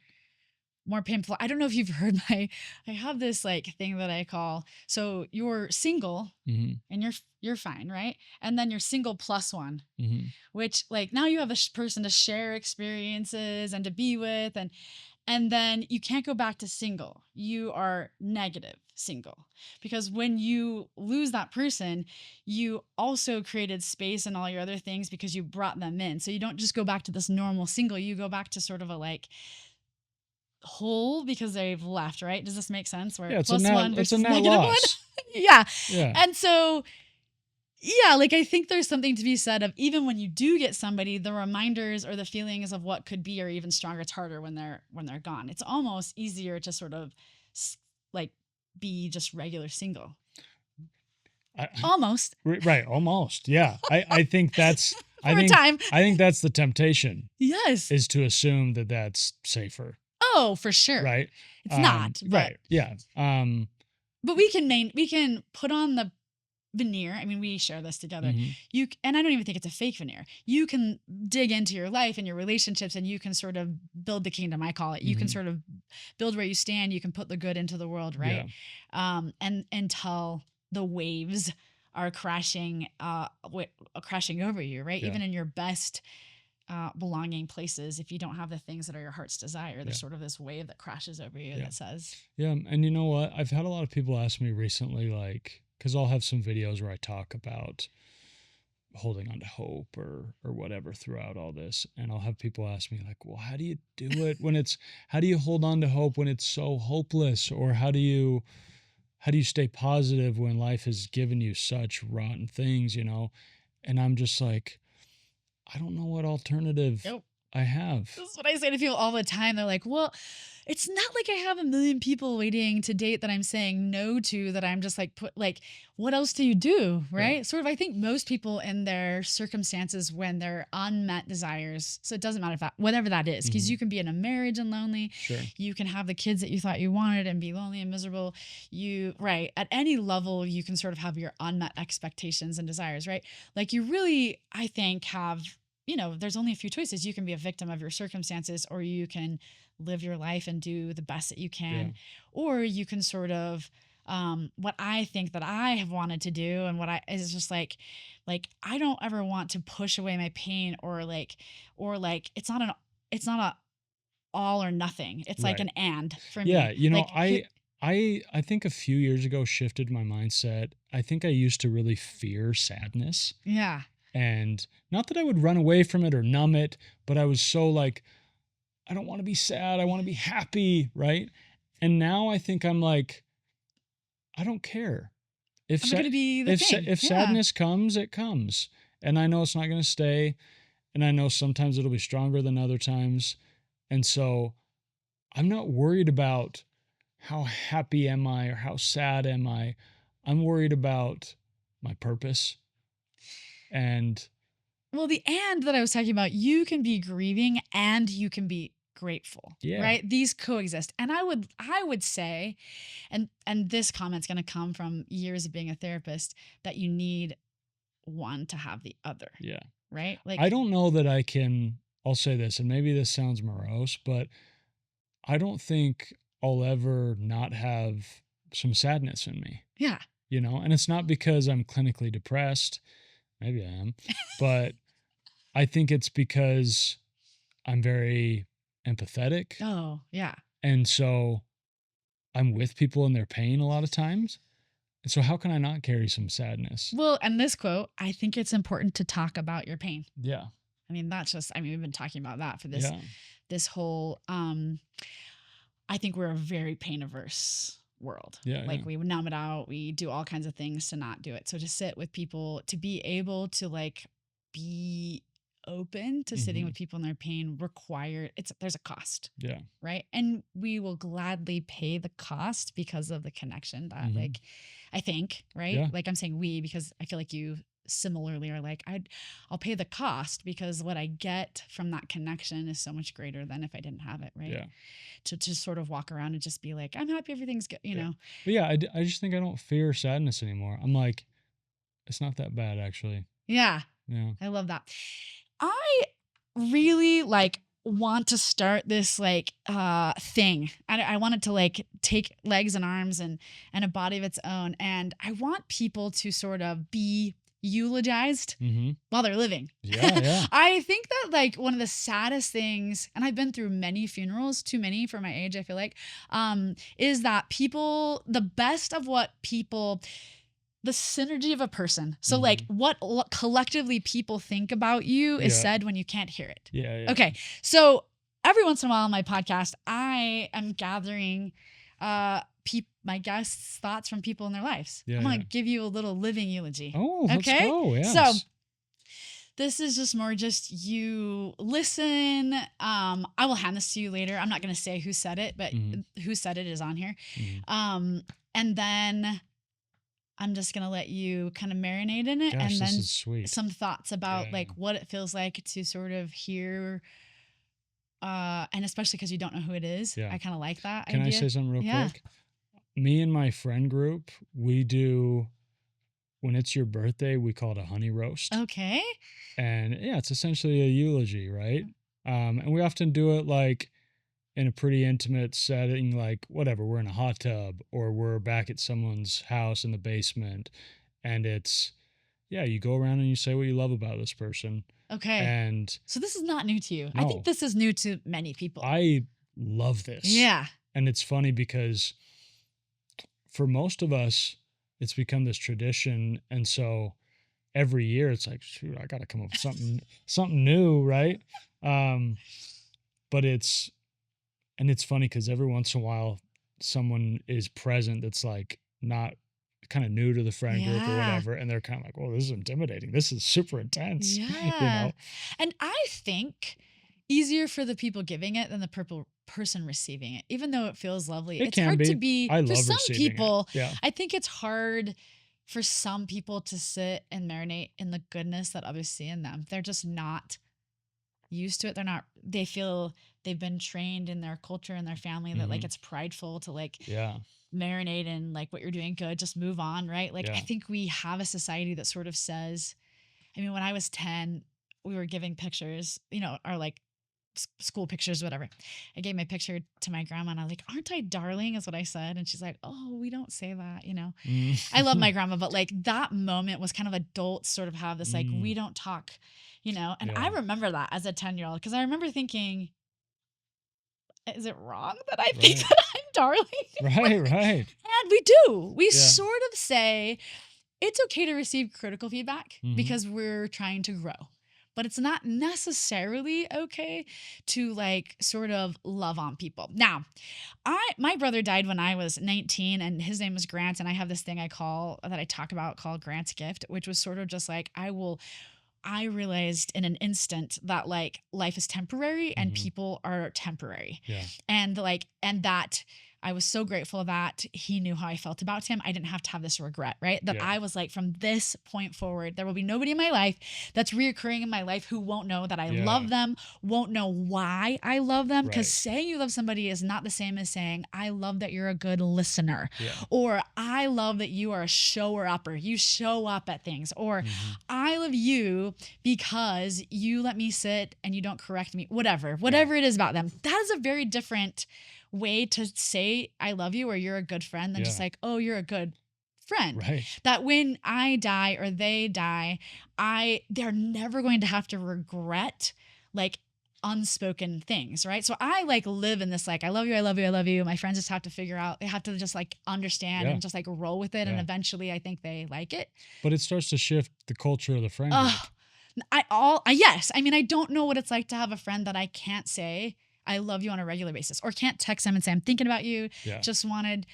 [SPEAKER 1] painful. I don't know if you've heard I have this like thing that I call, so you're single
[SPEAKER 2] Mhm.
[SPEAKER 1] and you're fine, right? And then you're single plus one,
[SPEAKER 2] Mhm.
[SPEAKER 1] which like now you have a person to share experiences and to be with, and then you can't go back to single. You are negative single, because when you lose that person, you also created space and all your other things because you brought them in. So you don't just go back to this normal single, you go back to sort of a like whole because they've left, right? Does this make sense? Where
[SPEAKER 2] Yeah,
[SPEAKER 1] plus one
[SPEAKER 2] it's a
[SPEAKER 1] versus
[SPEAKER 2] net
[SPEAKER 1] negative one?
[SPEAKER 2] loss.
[SPEAKER 1] Yeah.
[SPEAKER 2] Yeah.
[SPEAKER 1] And so yeah, like I think there's something to be said of, even when you do get somebody, the reminders or the feelings of what could be are even stronger. It's harder when they're gone. It's almost easier to sort of like be just regular single.
[SPEAKER 2] I,
[SPEAKER 1] Almost.
[SPEAKER 2] right, almost. Yeah. I think that's
[SPEAKER 1] For a time.
[SPEAKER 2] I think that's the temptation
[SPEAKER 1] Yes.
[SPEAKER 2] is to assume that that's safer,
[SPEAKER 1] Oh, for sure.
[SPEAKER 2] right?
[SPEAKER 1] It's not, but
[SPEAKER 2] Right. Yeah.
[SPEAKER 1] but we can put on the veneer. I mean, we share this together.
[SPEAKER 2] Mhm.
[SPEAKER 1] And I don't even think it's a fake veneer. You can dig into your life and your relationships, and you can sort of build the kingdom, I call it. You can
[SPEAKER 2] Mhm.
[SPEAKER 1] sort of build where you stand. You can put the good into the world, right? And until the waves are crashing crashing over you, right?
[SPEAKER 2] Yeah.
[SPEAKER 1] Even in your best belonging places, if you don't have the things that are your heart's desire, there's sort of this wave that crashes over you that says,
[SPEAKER 2] Yeah. And you know what? I've had a lot of people ask me recently, like, because I'll have some videos where I talk about holding on to hope or whatever throughout all this. And I'll have people ask me, like, well, how do you do it how do you hold on to hope when it's so hopeless? Or how do you stay positive when life has given you such rotten things? And I'm just like, I don't know what alternative
[SPEAKER 1] nope.
[SPEAKER 2] I have.
[SPEAKER 1] This is what I say to people all the time. They're like, well, it's not like I have a million people waiting to date that I'm saying no to, that I'm just like, what else do you do? Right.
[SPEAKER 2] Yeah.
[SPEAKER 1] Sort of, I think most people in their circumstances, when they're unmet desires, so it doesn't matter whatever that is, because you can be in a marriage and lonely.
[SPEAKER 2] Sure.
[SPEAKER 1] You can have the kids that you thought you wanted and be lonely and miserable. Right. At any level, you can sort of have your unmet expectations and desires, right? Like you really, I think, have, there's only a few choices. You can be a victim of your circumstances, or you can live your life and do the best that you can, or you can sort of what I think that I have wanted to do, and what I is just like I don't ever want to push away my pain, or it's not a all or nothing. It's like
[SPEAKER 2] Right.
[SPEAKER 1] an and for
[SPEAKER 2] Yeah,
[SPEAKER 1] me.
[SPEAKER 2] you know,
[SPEAKER 1] Like here,
[SPEAKER 2] I think a few years ago shifted my mindset. I think I used to really fear sadness,
[SPEAKER 1] yeah.
[SPEAKER 2] and not that I would run away from it or numb it, but I was so like, I don't want to be sad, I want to be happy, right? And now I think I'm like, I don't care. If
[SPEAKER 1] I'm gonna be the thing.
[SPEAKER 2] if
[SPEAKER 1] Yeah.
[SPEAKER 2] sadness comes, it comes. And I know it's not going to stay, and I know sometimes it'll be stronger than other times. And so I'm not worried about how happy am I or how sad am I. I'm worried about my purpose. And
[SPEAKER 1] Well, the and that I was talking about, you can be grieving and you can be grateful,
[SPEAKER 2] yeah,
[SPEAKER 1] right? These coexist. And I would say, and this comment's going to come from years of being a therapist, that you need one to have the other,
[SPEAKER 2] yeah.
[SPEAKER 1] right?
[SPEAKER 2] I
[SPEAKER 1] Like,
[SPEAKER 2] don't know that I can, I'll say this, and maybe this sounds morose, but I don't think I'll ever not have some sadness in me,
[SPEAKER 1] yeah.
[SPEAKER 2] you know? And it's not because I'm clinically depressed. Maybe I am, but I think it's because I'm very empathetic.
[SPEAKER 1] Oh, yeah.
[SPEAKER 2] And so I'm with people in their pain a lot of times. And so how can I not carry some sadness?
[SPEAKER 1] Well, and this quote, I think it's important to talk about your pain.
[SPEAKER 2] Yeah.
[SPEAKER 1] I mean, that's just, I mean, we've been talking about that for
[SPEAKER 2] Yeah.
[SPEAKER 1] this whole, I think we're a very pain averse world.
[SPEAKER 2] Yeah.
[SPEAKER 1] Like
[SPEAKER 2] Yeah.
[SPEAKER 1] we numb it out. We do all kinds of things to not do it. So to sit with people, to be able to like be open to sitting
[SPEAKER 2] Hmm.
[SPEAKER 1] with people in their pain there's a cost,
[SPEAKER 2] Yeah.
[SPEAKER 1] right? And we will gladly pay the cost because of the connection that
[SPEAKER 2] Hmm.
[SPEAKER 1] like, I think, right?
[SPEAKER 2] Yeah.
[SPEAKER 1] Like I'm saying we, because I feel like you similarly are like, I'll pay the cost because what I get from that connection is so much greater than if I didn't have it, right?
[SPEAKER 2] Yeah.
[SPEAKER 1] To just sort of walk around and just be like, I'm happy everything's good, you
[SPEAKER 2] Yeah.
[SPEAKER 1] know?
[SPEAKER 2] But yeah, I just think I don't fear sadness anymore. I'm like, it's not that bad actually.
[SPEAKER 1] Yeah,
[SPEAKER 2] Yeah.
[SPEAKER 1] I love that. I really like want to start this like thing. I want it to like take legs and arms and a body of its own. And I want people to sort of be eulogized
[SPEAKER 2] Hmm.
[SPEAKER 1] while they're living.
[SPEAKER 2] Yeah. Yeah.
[SPEAKER 1] I think that like one of the saddest things, and I've been through many funerals, too many for my age, I feel like, is that people, the best of what people, the synergy of a person. So like
[SPEAKER 2] Hmm.
[SPEAKER 1] what collectively people think about you is
[SPEAKER 2] Yeah.
[SPEAKER 1] said when you can't hear it.
[SPEAKER 2] Yeah. Yeah.
[SPEAKER 1] Okay. So every once in a while on my podcast, I am gathering my guests' thoughts from people in their lives.
[SPEAKER 2] Yeah.
[SPEAKER 1] I'm going
[SPEAKER 2] Yeah.
[SPEAKER 1] to give you a little living eulogy.
[SPEAKER 2] Oh, let's
[SPEAKER 1] Okay.
[SPEAKER 2] go.
[SPEAKER 1] So
[SPEAKER 2] Yes.
[SPEAKER 1] this is just more just you listen. I will hand this to you later. I'm not going to say who said it, but
[SPEAKER 2] Mhm.
[SPEAKER 1] who said it is on here.
[SPEAKER 2] Mhm.
[SPEAKER 1] And then I'm just going to let you kind of marinate in it.
[SPEAKER 2] Gosh,
[SPEAKER 1] And
[SPEAKER 2] this
[SPEAKER 1] then
[SPEAKER 2] is sweet.
[SPEAKER 1] some thoughts about
[SPEAKER 2] Yeah.
[SPEAKER 1] like what it feels like to sort of hear, and especially because you don't know who it is.
[SPEAKER 2] Yeah.
[SPEAKER 1] I kind of like that
[SPEAKER 2] Can I
[SPEAKER 1] idea.
[SPEAKER 2] say something real
[SPEAKER 1] Yeah.
[SPEAKER 2] quick? Me and my friend group, we do, when it's your birthday, we call it a honey roast.
[SPEAKER 1] Okay.
[SPEAKER 2] And yeah, it's essentially a eulogy, right? And we often do it like in a pretty intimate setting, like whatever, we're in a hot tub or we're back at someone's house in the basement. And it's, yeah, you go around and you say what you love about this person.
[SPEAKER 1] Okay.
[SPEAKER 2] And
[SPEAKER 1] So this is not new to you. I
[SPEAKER 2] no,
[SPEAKER 1] think this is new to many people.
[SPEAKER 2] I love this.
[SPEAKER 1] Yeah.
[SPEAKER 2] And it's funny because for most of us, it's become this tradition. And so every year it's like, shoot, I got to come up with something new, right? But it's funny because every once in a while someone is present that's like not kind of new to the friend group or
[SPEAKER 1] Yeah.
[SPEAKER 2] whatever, and they're kind of like, "Oh, this is intimidating. This is super intense," you
[SPEAKER 1] Yeah.
[SPEAKER 2] know?
[SPEAKER 1] And I think easier for the people giving it than the person receiving it, even though it feels lovely.
[SPEAKER 2] It
[SPEAKER 1] It's
[SPEAKER 2] can
[SPEAKER 1] hard to
[SPEAKER 2] be.
[SPEAKER 1] be,
[SPEAKER 2] I
[SPEAKER 1] for
[SPEAKER 2] love
[SPEAKER 1] some
[SPEAKER 2] receiving it.
[SPEAKER 1] people,
[SPEAKER 2] Yeah.
[SPEAKER 1] I think it's hard for some people to sit and marinate in the goodness that others see in them. They're just not used to it. They feel they've been trained in their culture and their family that like
[SPEAKER 2] Mhm.
[SPEAKER 1] it's prideful to like
[SPEAKER 2] Yeah.
[SPEAKER 1] marinate in like what you're doing good, just move on, right? Like I
[SPEAKER 2] Yeah.
[SPEAKER 1] think we have a society that sort of says, I mean, when I was 10, we were giving pictures, our like school pictures, whatever. I gave my picture to my grandma and I was like, aren't I darling? Is what I said. And she's like, oh, we don't say that, you know. I love my grandma, but like that moment was kind of adults sort of have this like, we don't talk, you know. And I remember that as a 10-year-old because I remember thinking, is it wrong that I think that I'm darling?
[SPEAKER 2] Right.
[SPEAKER 1] And we do. We sort of say it's okay to receive critical feedback because we're trying to grow. But it's not necessarily okay to like sort of love on people. Now, my brother died when I was 19 and his name was Grant. And I have this thing I talk about called Grant's Gift, which was sort of just like I realized in an instant that like life is temporary and people are temporary.
[SPEAKER 2] Yeah.
[SPEAKER 1] And that I was so grateful that he knew how I felt about him. I didn't have to have this regret, right? That I was like, from this point forward, there will be nobody in my life that's reoccurring in my life who won't know that I love them, won't know why I love them. Because saying you love somebody is not the same as saying, I love that you're a good listener. Yeah. Or I love that you are a shower-upper. You show up at things. Or I love you because you let me sit and you don't correct me. Whatever it is about them. That is a very different way to say I love you or you're a good friend than just like, oh, you're a good friend.
[SPEAKER 2] Right.
[SPEAKER 1] That when I die or they die, they're never going to have to regret like unspoken things, right? So I like live in this like, I love you, I love you, I love you. My friends just have to figure out, they have to just like understand and just like roll with it. And eventually I think they like it.
[SPEAKER 2] But it starts to shift the culture of the friend group.
[SPEAKER 1] Yes. I mean, I don't know what it's like to have a friend that I can't say I love you on a regular basis or can't text them and say, I'm thinking about you. Yeah. Just wanted,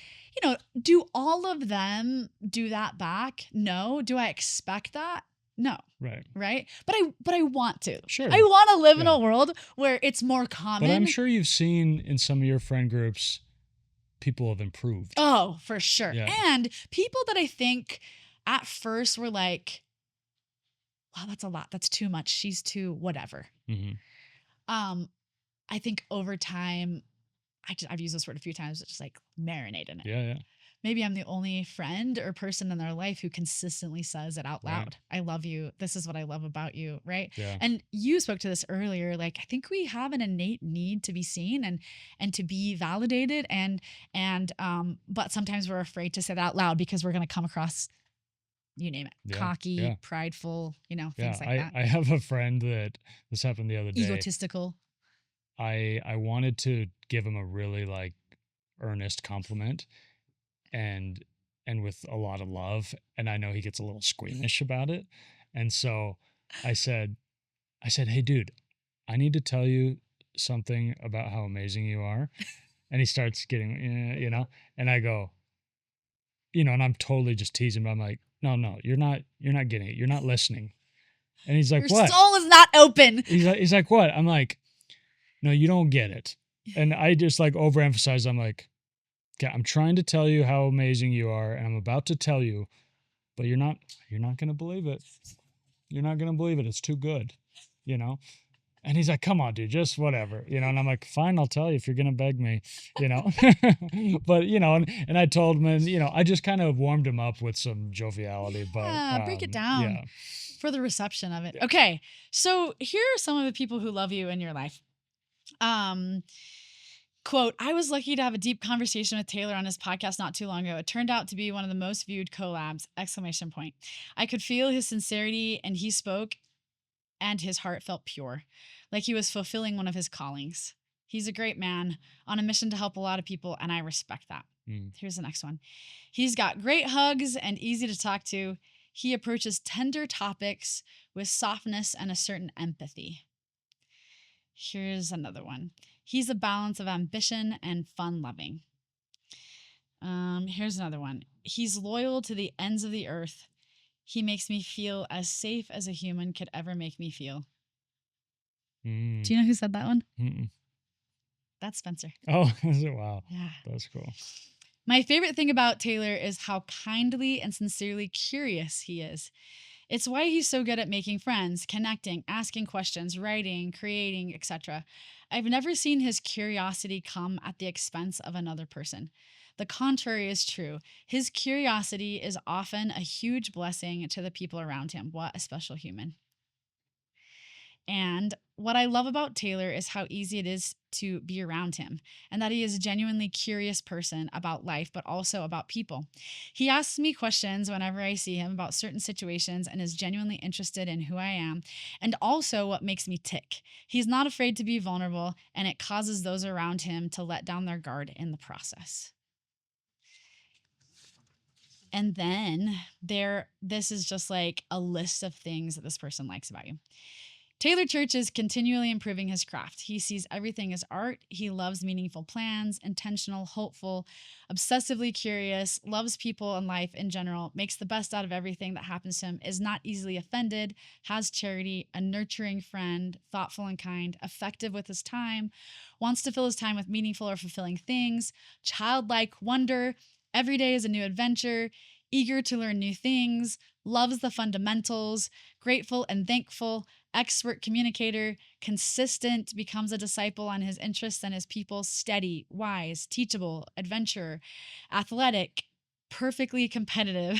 [SPEAKER 1] do all of them do that back? No. Do I expect that? No. Right. But I want to. Sure. I want to live in a world where it's more common.
[SPEAKER 2] But I'm sure you've seen in some of your friend groups, people have improved.
[SPEAKER 1] Oh, for sure. Yeah. And people that I think at first were like, wow, that's a lot. That's too much. She's too whatever. I think over time, I've used this word a few times, but just like marinate in it.
[SPEAKER 2] Yeah.
[SPEAKER 1] Maybe I'm the only friend or person in their life who consistently says it out loud. Right. I love you. This is what I love about you. Right. Yeah. And you spoke to this earlier. Like, I think we have an innate need to be seen and to be validated. But sometimes we're afraid to say that out loud because we're going to come across, you name it, cocky, prideful, things like that.
[SPEAKER 2] I have a friend that this happened the other day.
[SPEAKER 1] Egotistical.
[SPEAKER 2] I wanted to give him a really like earnest compliment and with a lot of love. And I know he gets a little squeamish about it. And so I said, hey dude, I need to tell you something about how amazing you are. And he starts getting, and I go, and I'm totally just teasing, but I'm like, no, you're not getting it. You're not listening. And he's like,
[SPEAKER 1] your
[SPEAKER 2] what?
[SPEAKER 1] Your soul is not open.
[SPEAKER 2] He's like, what? I'm like, no, you don't get it. And I just like overemphasize. I'm like, okay, I'm trying to tell you how amazing you are. And I'm about to tell you, but you're not going to believe it. You're not going to believe it. It's too good, And he's like, come on, dude, just whatever, And I'm like, fine, I'll tell you if you're going to beg me, But, and I told him, and, I just kind of warmed him up with some joviality. But
[SPEAKER 1] break it down for the reception of it. Yeah. Okay. So here are some of the people who love you in your life. Quote, I was lucky to have a deep conversation with Taylor on his podcast not too long ago. It turned out to be one of the most viewed collabs, ! I could feel his sincerity and he spoke and his heart felt pure, like he was fulfilling one of his callings. He's a great man on a mission to help a lot of people, and I respect that. Here's the next one. He's got great hugs and easy to talk to. He approaches tender topics with softness and a certain empathy. Here's another one. He's a balance of ambition and fun-loving. Here's another one. He's loyal to the ends of the earth. He makes me feel as safe as a human could ever make me feel. Do you know who said that one? That's Spencer.
[SPEAKER 2] Oh, is it? Wow.
[SPEAKER 1] Yeah.
[SPEAKER 2] That's cool.
[SPEAKER 1] My favorite thing about Taylor is how kindly and sincerely curious he is. It's why he's so good at making friends, connecting, asking questions, writing, creating, etc. I've never seen his curiosity come at the expense of another person. The contrary is true. His curiosity is often a huge blessing to the people around him. What a special human. And what I love about Taylor is how easy it is to be around him, and that he is a genuinely curious person about life, but also about people. He asks me questions whenever I see him about certain situations and is genuinely interested in who I am and also what makes me tick. He's not afraid to be vulnerable, and it causes those around him to let down their guard in the process. And then this is just like a list of things that this person likes about you. Taylor Church is continually improving his craft. He sees everything as art. He loves meaningful plans, intentional, hopeful, obsessively curious, loves people and life in general, makes the best out of everything that happens to him, is not easily offended, has charity, a nurturing friend, thoughtful and kind, effective with his time, wants to fill his time with meaningful or fulfilling things, childlike wonder, every day is a new adventure, eager to learn new things, loves the fundamentals, grateful and thankful, expert communicator, consistent, becomes a disciple on his interests and his people, steady, wise, teachable, adventurer, athletic, perfectly competitive,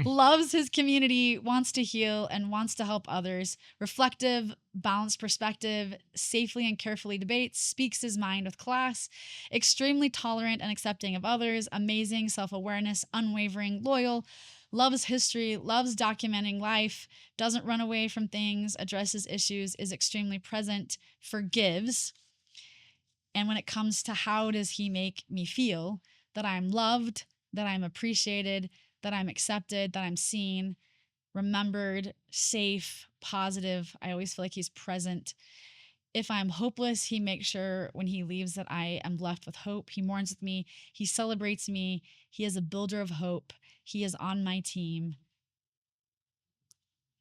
[SPEAKER 1] loves his community, wants to heal and wants to help others, reflective, balanced perspective, safely and carefully debates, speaks his mind with class, extremely tolerant and accepting of others, amazing self-awareness, unwavering, loyal, loves history, loves documenting life, doesn't run away from things, addresses issues, is extremely present, forgives. And when it comes to how does he make me feel, that I'm loved, that I'm appreciated, that I'm accepted, that I'm seen, remembered, safe, positive. I always feel like he's present. If I'm hopeless, he makes sure when he leaves that I am left with hope. He mourns with me. He celebrates me. He is a builder of hope. He is on my team.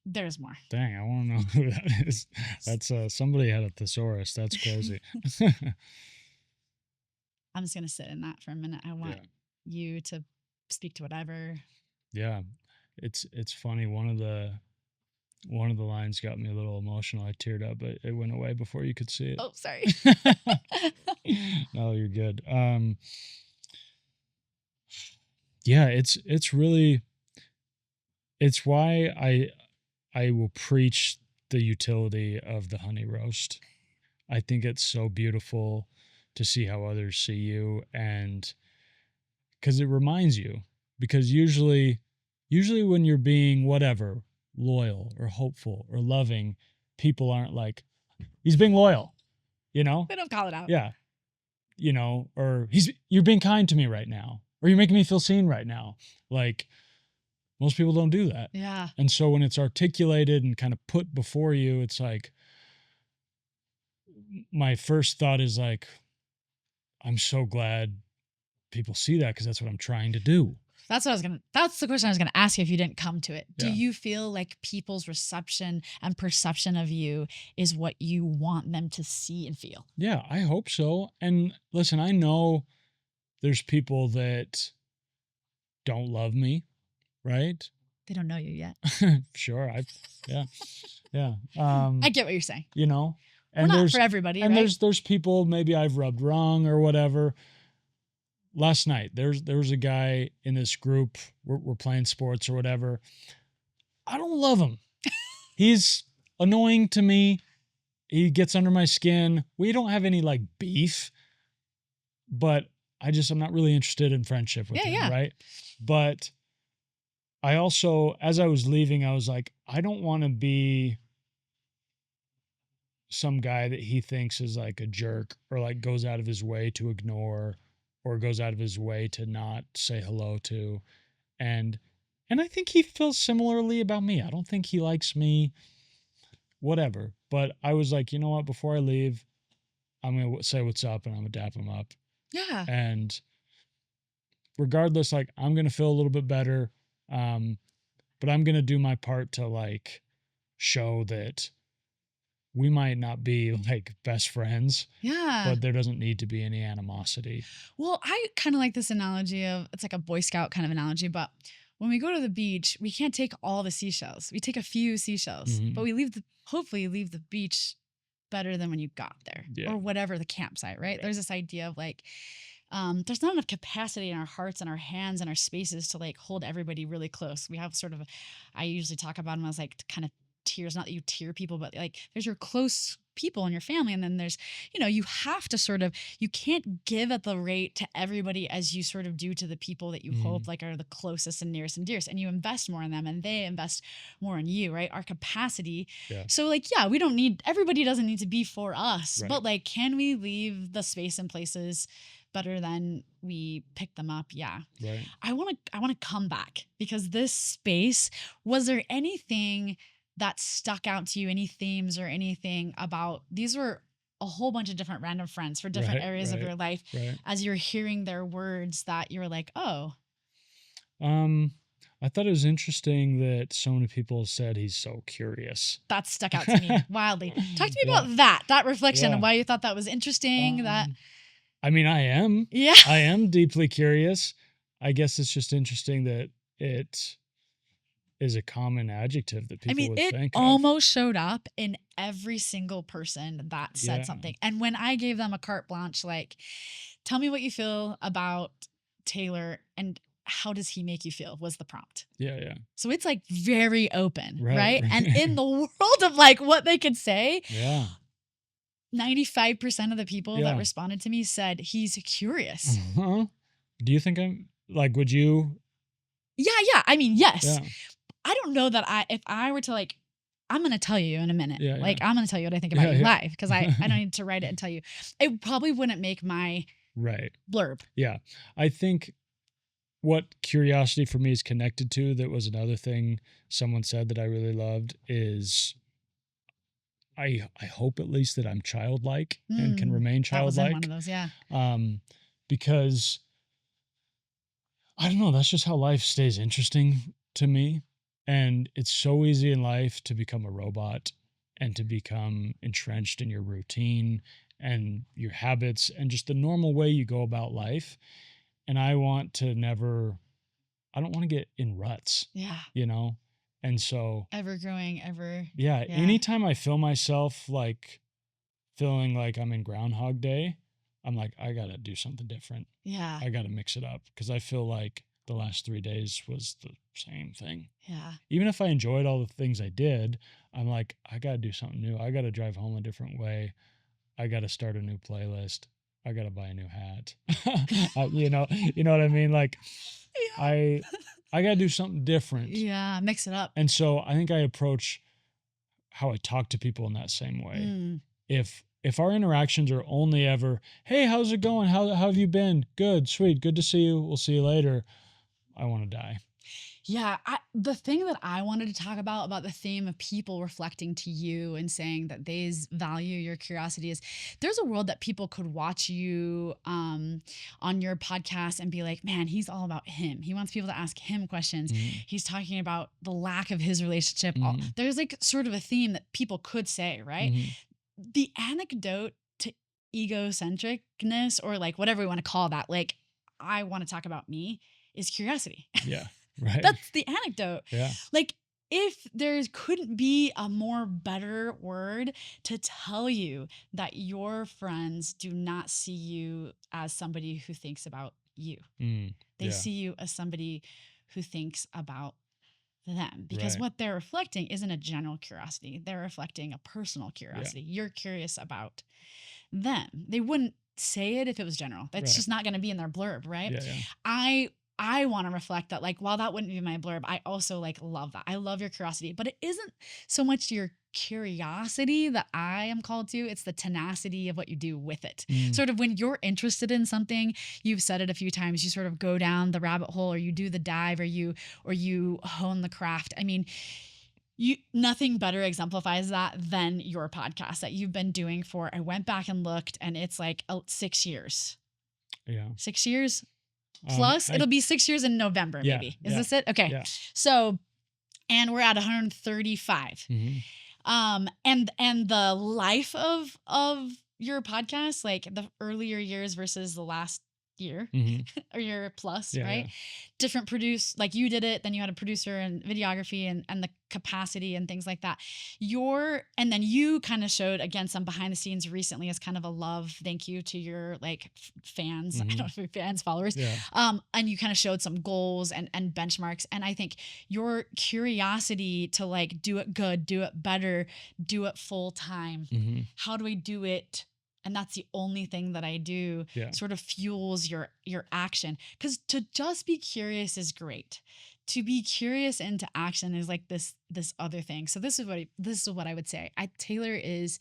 [SPEAKER 1] There's more.
[SPEAKER 2] Dang, I want to know who that is. That's somebody had a thesaurus. That's crazy.
[SPEAKER 1] I'm just going to sit in that for a minute. I want you to speak to whatever.
[SPEAKER 2] Yeah. It's funny. One of the lines got me a little emotional. I teared up, but it went away before you could see it.
[SPEAKER 1] Oh, sorry.
[SPEAKER 2] No, you're good. Yeah, it's really, it's why I will preach the utility of the honey roast. I think it's so beautiful to see how others see you, and because it reminds you, because usually when you're being whatever, loyal or hopeful or loving, people aren't like, he's being loyal, you know?
[SPEAKER 1] They don't call it out.
[SPEAKER 2] Yeah. You know, or you're being kind to me right now, or you're making me feel seen right now. Like, most people don't do that.
[SPEAKER 1] Yeah.
[SPEAKER 2] And so when it's articulated and kind of put before you, it's like, my first thought is like, I'm so glad people see that, because that's what I'm trying to do.
[SPEAKER 1] That's the question I was gonna ask you if you didn't come to it. Do
[SPEAKER 2] Yeah.
[SPEAKER 1] you feel like people's reception and perception of you is what you want them to see and feel?
[SPEAKER 2] Yeah, I hope so. And listen, I know there's people that don't love me, right?
[SPEAKER 1] They don't know you yet.
[SPEAKER 2] Sure. Yeah.
[SPEAKER 1] I get what you're saying.
[SPEAKER 2] You know,
[SPEAKER 1] and we're not for everybody,
[SPEAKER 2] and
[SPEAKER 1] right?
[SPEAKER 2] there's people maybe I've rubbed wrong or whatever. Last night, there was a guy in this group. We're playing sports or whatever. I don't love him. He's annoying to me. He gets under my skin. We don't have any like beef, but I'm not really interested in friendship with him, right? But I also, as I was leaving, I was like, I don't want to be some guy that he thinks is like a jerk, or like goes out of his way to ignore, or goes out of his way to not say hello to. And I think he feels similarly about me. I don't think he likes me, whatever. But I was like, you know what? Before I leave, I'm going to say what's up, and I'm going to dap him up.
[SPEAKER 1] Yeah.
[SPEAKER 2] And regardless, like, I'm going to feel a little bit better. But I'm going to do my part to like show that we might not be like best friends.
[SPEAKER 1] Yeah.
[SPEAKER 2] But there doesn't need to be any animosity.
[SPEAKER 1] Well, I kind of like this analogy of, it's like a Boy Scout kind of analogy, but when we go to the beach, we can't take all the seashells. We take a few seashells, but we hopefully leave the beach better than when you got there, or whatever the campsite, right? There's this idea of like, there's not enough capacity in our hearts and our hands and our spaces to like hold everybody really close. We have sort of, I usually talk about them as like kind of tiers, not that you tier people, but like there's your close people in your family. And then there's, you have to you can't give at the rate to everybody as you sort of do to the people that you hope like are the closest and nearest and dearest. And you invest more in them and they invest more in you, right? Our capacity.
[SPEAKER 2] Yeah.
[SPEAKER 1] So like, yeah, everybody doesn't need to be for us, but like, can we leave the space and places better than we pick them up? Yeah.
[SPEAKER 2] Right.
[SPEAKER 1] I want to come back because this space, was there anything that stuck out to you, any themes or anything about, these were a whole bunch of different random friends for different areas of your life, as you're hearing their words that you're like, oh.
[SPEAKER 2] I thought it was interesting that so many people said he's so curious.
[SPEAKER 1] That stuck out to me wildly. Talk to me about that reflection and why you thought that was interesting.
[SPEAKER 2] I mean, I am.
[SPEAKER 1] Yeah.
[SPEAKER 2] I am deeply curious. I guess it's just interesting that it is a common adjective that people would think
[SPEAKER 1] it almost showed up in every single person that said something. And when I gave them a carte blanche, like, tell me what you feel about Taylor and how does he make you feel, was the prompt.
[SPEAKER 2] Yeah.
[SPEAKER 1] So it's like very open, right? And in the world of like what they could say, 95% of the people that responded to me said he's curious.
[SPEAKER 2] Do you think I'm like, would you?
[SPEAKER 1] Yeah. I mean, yes. Yeah. I don't know that if I were to like, I'm going to tell you in a minute. Like, I'm going to tell you what I think about you live because I don't need to write it and tell you. It probably wouldn't make my blurb. Yeah.
[SPEAKER 2] I think what curiosity for me is connected to, that was another thing someone said that I really loved, is I hope at least that I'm childlike and can remain childlike.
[SPEAKER 1] That was in one of those, yeah.
[SPEAKER 2] Because I don't know, that's just how life stays interesting to me. And it's so easy in life to become a robot and to become entrenched in your routine and your habits and just the normal way you go about life. And I don't want to get in ruts.
[SPEAKER 1] Yeah.
[SPEAKER 2] And so
[SPEAKER 1] ever growing,
[SPEAKER 2] anytime I feel myself like feeling like I'm in Groundhog Day, I'm like, I got to do something different.
[SPEAKER 1] Yeah.
[SPEAKER 2] I got to mix it up because I feel like the last 3 days was the same thing.
[SPEAKER 1] Yeah.
[SPEAKER 2] Even if I enjoyed all the things I did, I'm like, I got to do something new. I got to drive home a different way. I got to start a new playlist. I got to buy a new hat. You know what I mean? Like I got to do something different.
[SPEAKER 1] Yeah. Mix it up.
[SPEAKER 2] And so I think I approach how I talk to people in that same way. If our interactions are only ever, hey, how's it going? How have you been? Good, sweet. Good to see you. We'll see you later. I want to die.
[SPEAKER 1] Yeah. The thing that I wanted to talk about the theme of people reflecting to you and saying that they value your curiosity is there's a world that people could watch you on your podcast and be like, man, he's all about him. He wants people to ask him questions. He's talking about the lack of his relationship. There's like sort of a theme that people could say, right? The anecdote to egocentricness, or like whatever we want to call that, like I want to talk about me, is curiosity.
[SPEAKER 2] Yeah. Right.
[SPEAKER 1] That's the anecdote.
[SPEAKER 2] Yeah.
[SPEAKER 1] Like if there couldn't be a more better word to tell you that your friends do not see you as somebody who thinks about you. They see you as somebody who thinks about them, because what they're reflecting isn't a general curiosity. They're reflecting a personal curiosity. You're curious about them. They wouldn't say it if it was general. That's just not going to be in their blurb, right?
[SPEAKER 2] Yeah.
[SPEAKER 1] I want to reflect that, like, while that wouldn't be my blurb, I also like love that. I love your curiosity, but it isn't so much your curiosity that I am called to. It's the tenacity of what you do with it. Sort of when you're interested in something, you've said it a few times, you sort of go down the rabbit hole, or you do the dive, or you hone the craft. I mean, nothing better exemplifies that than your podcast that you've been doing for, I went back and looked, and it's like 6 years.
[SPEAKER 2] Yeah.
[SPEAKER 1] 6 years plus. It'll be 6 years in November, maybe. Is this it? Okay.
[SPEAKER 2] Yeah.
[SPEAKER 1] So, and we're at 135. And the life of your podcast, like the earlier years versus the last year
[SPEAKER 2] Mm-hmm.
[SPEAKER 1] or year plus,
[SPEAKER 2] Yeah,
[SPEAKER 1] right?
[SPEAKER 2] yeah.
[SPEAKER 1] Different like you did it, then you had a producer and videography and the capacity and things like that. And then you kind of showed again some behind the scenes recently as kind of a love thank you to your like fans. I don't know if fans, followers.
[SPEAKER 2] Yeah.
[SPEAKER 1] And you kind of showed some goals and benchmarks. And I think your curiosity to like do it good, do it better, do it full time.
[SPEAKER 2] Mm-hmm.
[SPEAKER 1] How do I do it? And that's the only thing that I do,
[SPEAKER 2] Yeah.
[SPEAKER 1] sort of fuels your action. Because to just be curious is great. To be curious into action is like this other thing. So this is what I would say. Taylor is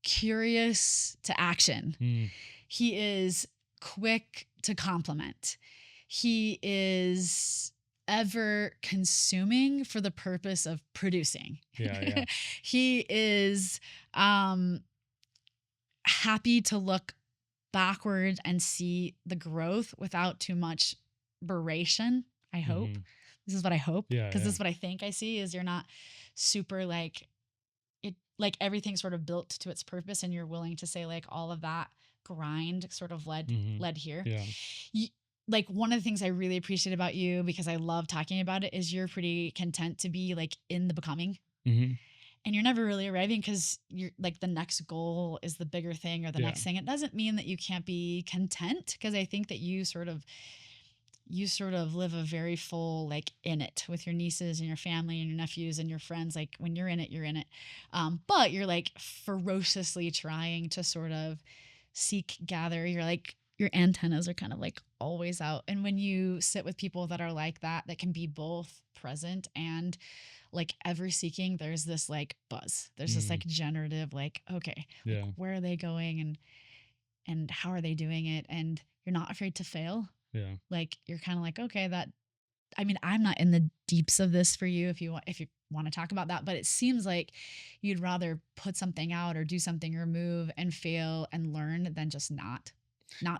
[SPEAKER 1] curious to action.
[SPEAKER 2] Mm.
[SPEAKER 1] He is quick to compliment. He is ever consuming for the purpose of producing.
[SPEAKER 2] Yeah.
[SPEAKER 1] He is happy to look backward and see the growth without too much beration. I hope.
[SPEAKER 2] Mm-hmm.
[SPEAKER 1] This is what I hope.
[SPEAKER 2] Yeah.
[SPEAKER 1] Because this is what I think I see is you're not super like it, like everything's sort of built to its purpose, and you're willing to say like all of that grind sort of led here.
[SPEAKER 2] Yeah.
[SPEAKER 1] Like one of the things I really appreciate about you, because I love talking about it, is you're pretty content to be like in the becoming.
[SPEAKER 2] Mm-hmm.
[SPEAKER 1] And you're never really arriving because you're like the next goal is the bigger thing or the next thing. It doesn't mean that you can't be content, because I think that you sort of live a very full, like in it with your nieces and your family and your nephews and your friends. Like when you're in it, you're in it. But you're like ferociously trying to sort of gather. You're like, your antennas are kind of like always out. And when you sit with people that are like that can be both present and like ever seeking, there's this like buzz. There's this like generative, like, okay, like, where are they going and how are they doing it? And you're not afraid to fail.
[SPEAKER 2] Yeah.
[SPEAKER 1] Like you're kind of like, okay, I'm not in the deeps of this for you if you want to talk about that, but it seems like you'd rather put something out or do something or move and fail and learn than just not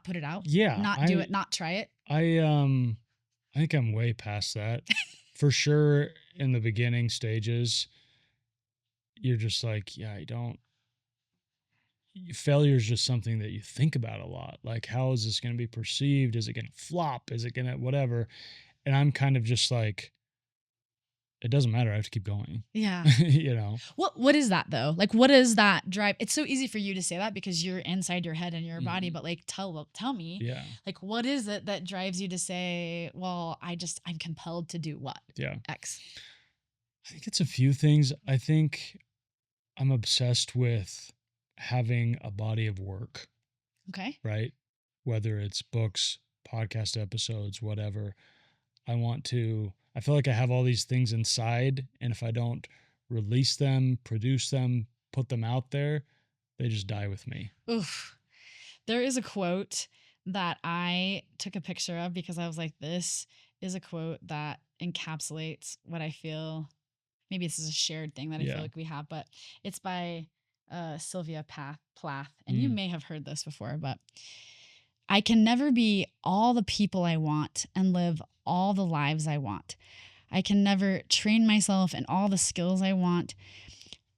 [SPEAKER 1] put it out.
[SPEAKER 2] Yeah.
[SPEAKER 1] Not do it, not try it.
[SPEAKER 2] I think I'm way past that. For sure, in the beginning stages, you're just like, failure is just something that you think about a lot. Like, how is this going to be perceived? Is it going to flop? Is it going to whatever? And I'm kind of just like, it doesn't matter. I have to keep going.
[SPEAKER 1] Yeah. What is that though? Like, what is that drive? It's so easy for you to say that because you're inside your head and your body, but like, tell me, like, what is it that drives you to say, well, I'm compelled to do what?
[SPEAKER 2] Yeah.
[SPEAKER 1] X.
[SPEAKER 2] I think it's a few things. I think I'm obsessed with having a body of work.
[SPEAKER 1] Okay.
[SPEAKER 2] Right? Whether it's books, podcast episodes, whatever. I feel like I have all these things inside, and if I don't release them, produce them, put them out there, they just die with me.
[SPEAKER 1] Oof. There is a quote that I took a picture of because I was like, this is a quote that encapsulates what I feel. Maybe this is a shared thing that I feel like we have, but it's by Sylvia Plath. And you may have heard this before, but I can never be all the people I want and live all the lives I want. I can never train myself in all the skills I want.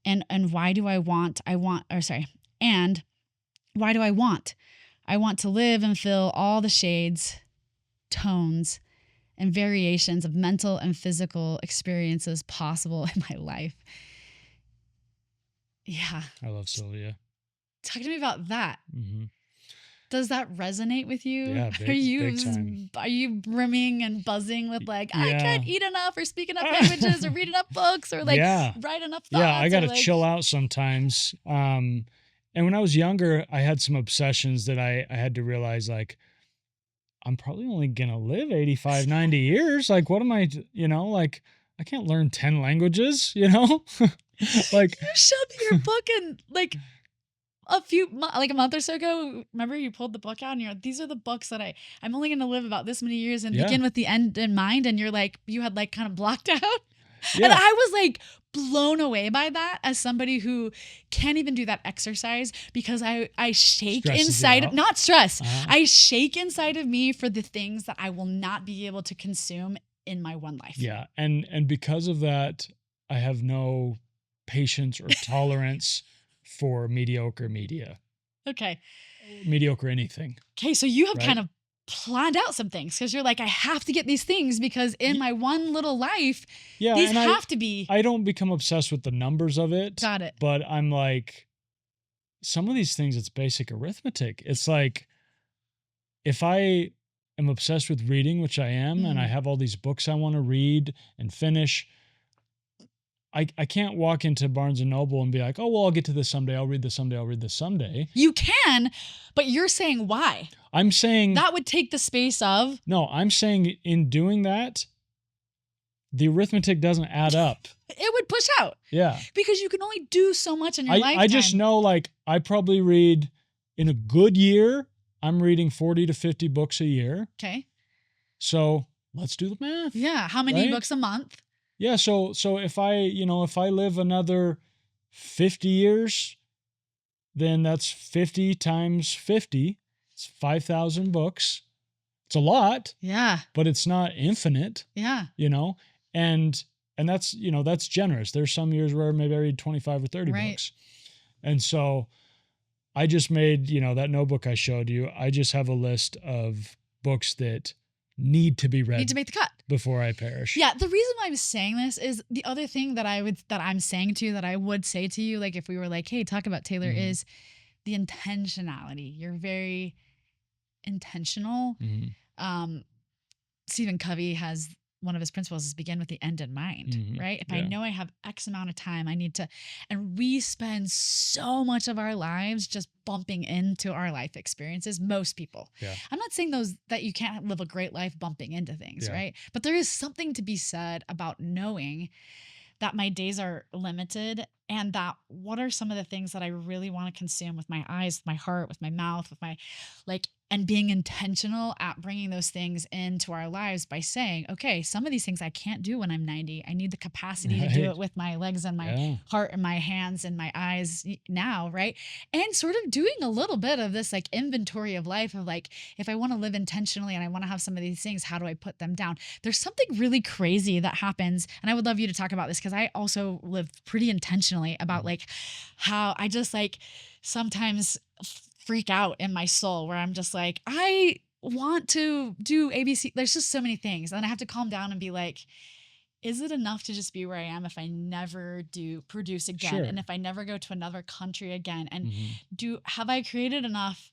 [SPEAKER 1] And why do I want? And why do I want? I want to live and feel all the shades, tones, and variations of mental and physical experiences possible in my life. Yeah.
[SPEAKER 2] I love Sylvia.
[SPEAKER 1] Talk to me about that.
[SPEAKER 2] Mm-hmm.
[SPEAKER 1] Does that resonate with you?
[SPEAKER 2] Yeah, big time.
[SPEAKER 1] Are you brimming and buzzing with like, I can't eat enough or speak enough languages or read enough books or like write enough thoughts?
[SPEAKER 2] Yeah, I got to chill out sometimes. And when I was younger, I had some obsessions that I had to realize, like, I'm probably only going to live 85, 90 years. Like, what am I, like, I can't learn 10 languages, Like,
[SPEAKER 1] you showed me your book and like a month or so ago, remember you pulled the book out and you're like, these are the books that I'm only going to live about this many years and begin with the end in mind. And you're like, you had like kind of blocked out. Yeah. And I was like blown away by that as somebody who can't even do that exercise because I shake inside of, not stress. I shake inside of me for the things that I will not be able to consume in my one life.
[SPEAKER 2] Yeah. And because of that, I have no patience or tolerance for mediocre media.
[SPEAKER 1] Okay.
[SPEAKER 2] Mediocre anything.
[SPEAKER 1] Okay, so you have kind of planned out some things because you're like, I have to get these things because in my one little life, these
[SPEAKER 2] and
[SPEAKER 1] have to be.
[SPEAKER 2] I don't become obsessed with the numbers of it.
[SPEAKER 1] Got it.
[SPEAKER 2] But I'm like, some of these things, it's basic arithmetic. It's like, if I am obsessed with reading, which I am, and I have all these books I want to read and finish, I can't walk into Barnes & Noble and be like, oh, well, I'll get to this someday. I'll read this someday. I'll read this someday.
[SPEAKER 1] You can, but you're saying why?
[SPEAKER 2] I'm saying
[SPEAKER 1] that would take the space of.
[SPEAKER 2] No, I'm saying in doing that, the arithmetic doesn't add up.
[SPEAKER 1] It would push out.
[SPEAKER 2] Yeah.
[SPEAKER 1] Because you can only do so much in your lifetime.
[SPEAKER 2] I just know, like, I probably read, in a good year, I'm reading 40 to 50 books a year.
[SPEAKER 1] Okay.
[SPEAKER 2] So let's do the math.
[SPEAKER 1] Yeah. How many books a month?
[SPEAKER 2] Yeah. So if I live another 50 years, then that's 50 times 50. It's 5,000 books. It's a lot.
[SPEAKER 1] Yeah.
[SPEAKER 2] But it's not infinite.
[SPEAKER 1] Yeah.
[SPEAKER 2] And that's, that's generous. There's some years where maybe I read 25 or 30 books. And so I just made, that notebook I showed you. I just have a list of books that need to be read.
[SPEAKER 1] Need to make the cut
[SPEAKER 2] before I perish.
[SPEAKER 1] Yeah. The reason why I'm saying this is the other thing that I'm saying to you, that I would say to you, like if we were like, hey, talk about Taylor, is the intentionality. You're very intentional. Stephen Covey has one of his principles is begin with the end in mind, right? If I know I have X amount of time, I need to, and we spend so much of our lives just bumping into our life experiences. Most people. Yeah. I'm not saying that you can't live a great life bumping into things, right? But there is something to be said about knowing that my days are limited and that what are some of the things that I really want to consume with my eyes, with my heart, with my mouth, with my and being intentional at bringing those things into our lives by saying, okay, some of these things I can't do when I'm 90. I need the capacity to do it with my legs and my heart and my hands and my eyes now, right? And sort of doing a little bit of this like inventory of life of like, if I want to live intentionally and I want to have some of these things, how do I put them down? There's something really crazy that happens. And I would love you to talk about this because I also live pretty intentionally about like how I just like sometimes freak out in my soul where I'm just like, I want to do ABC. There's just so many things. And I have to calm down and be like, is it enough to just be where I am if I never do produce again? Sure. And if I never go to another country again? And have I created enough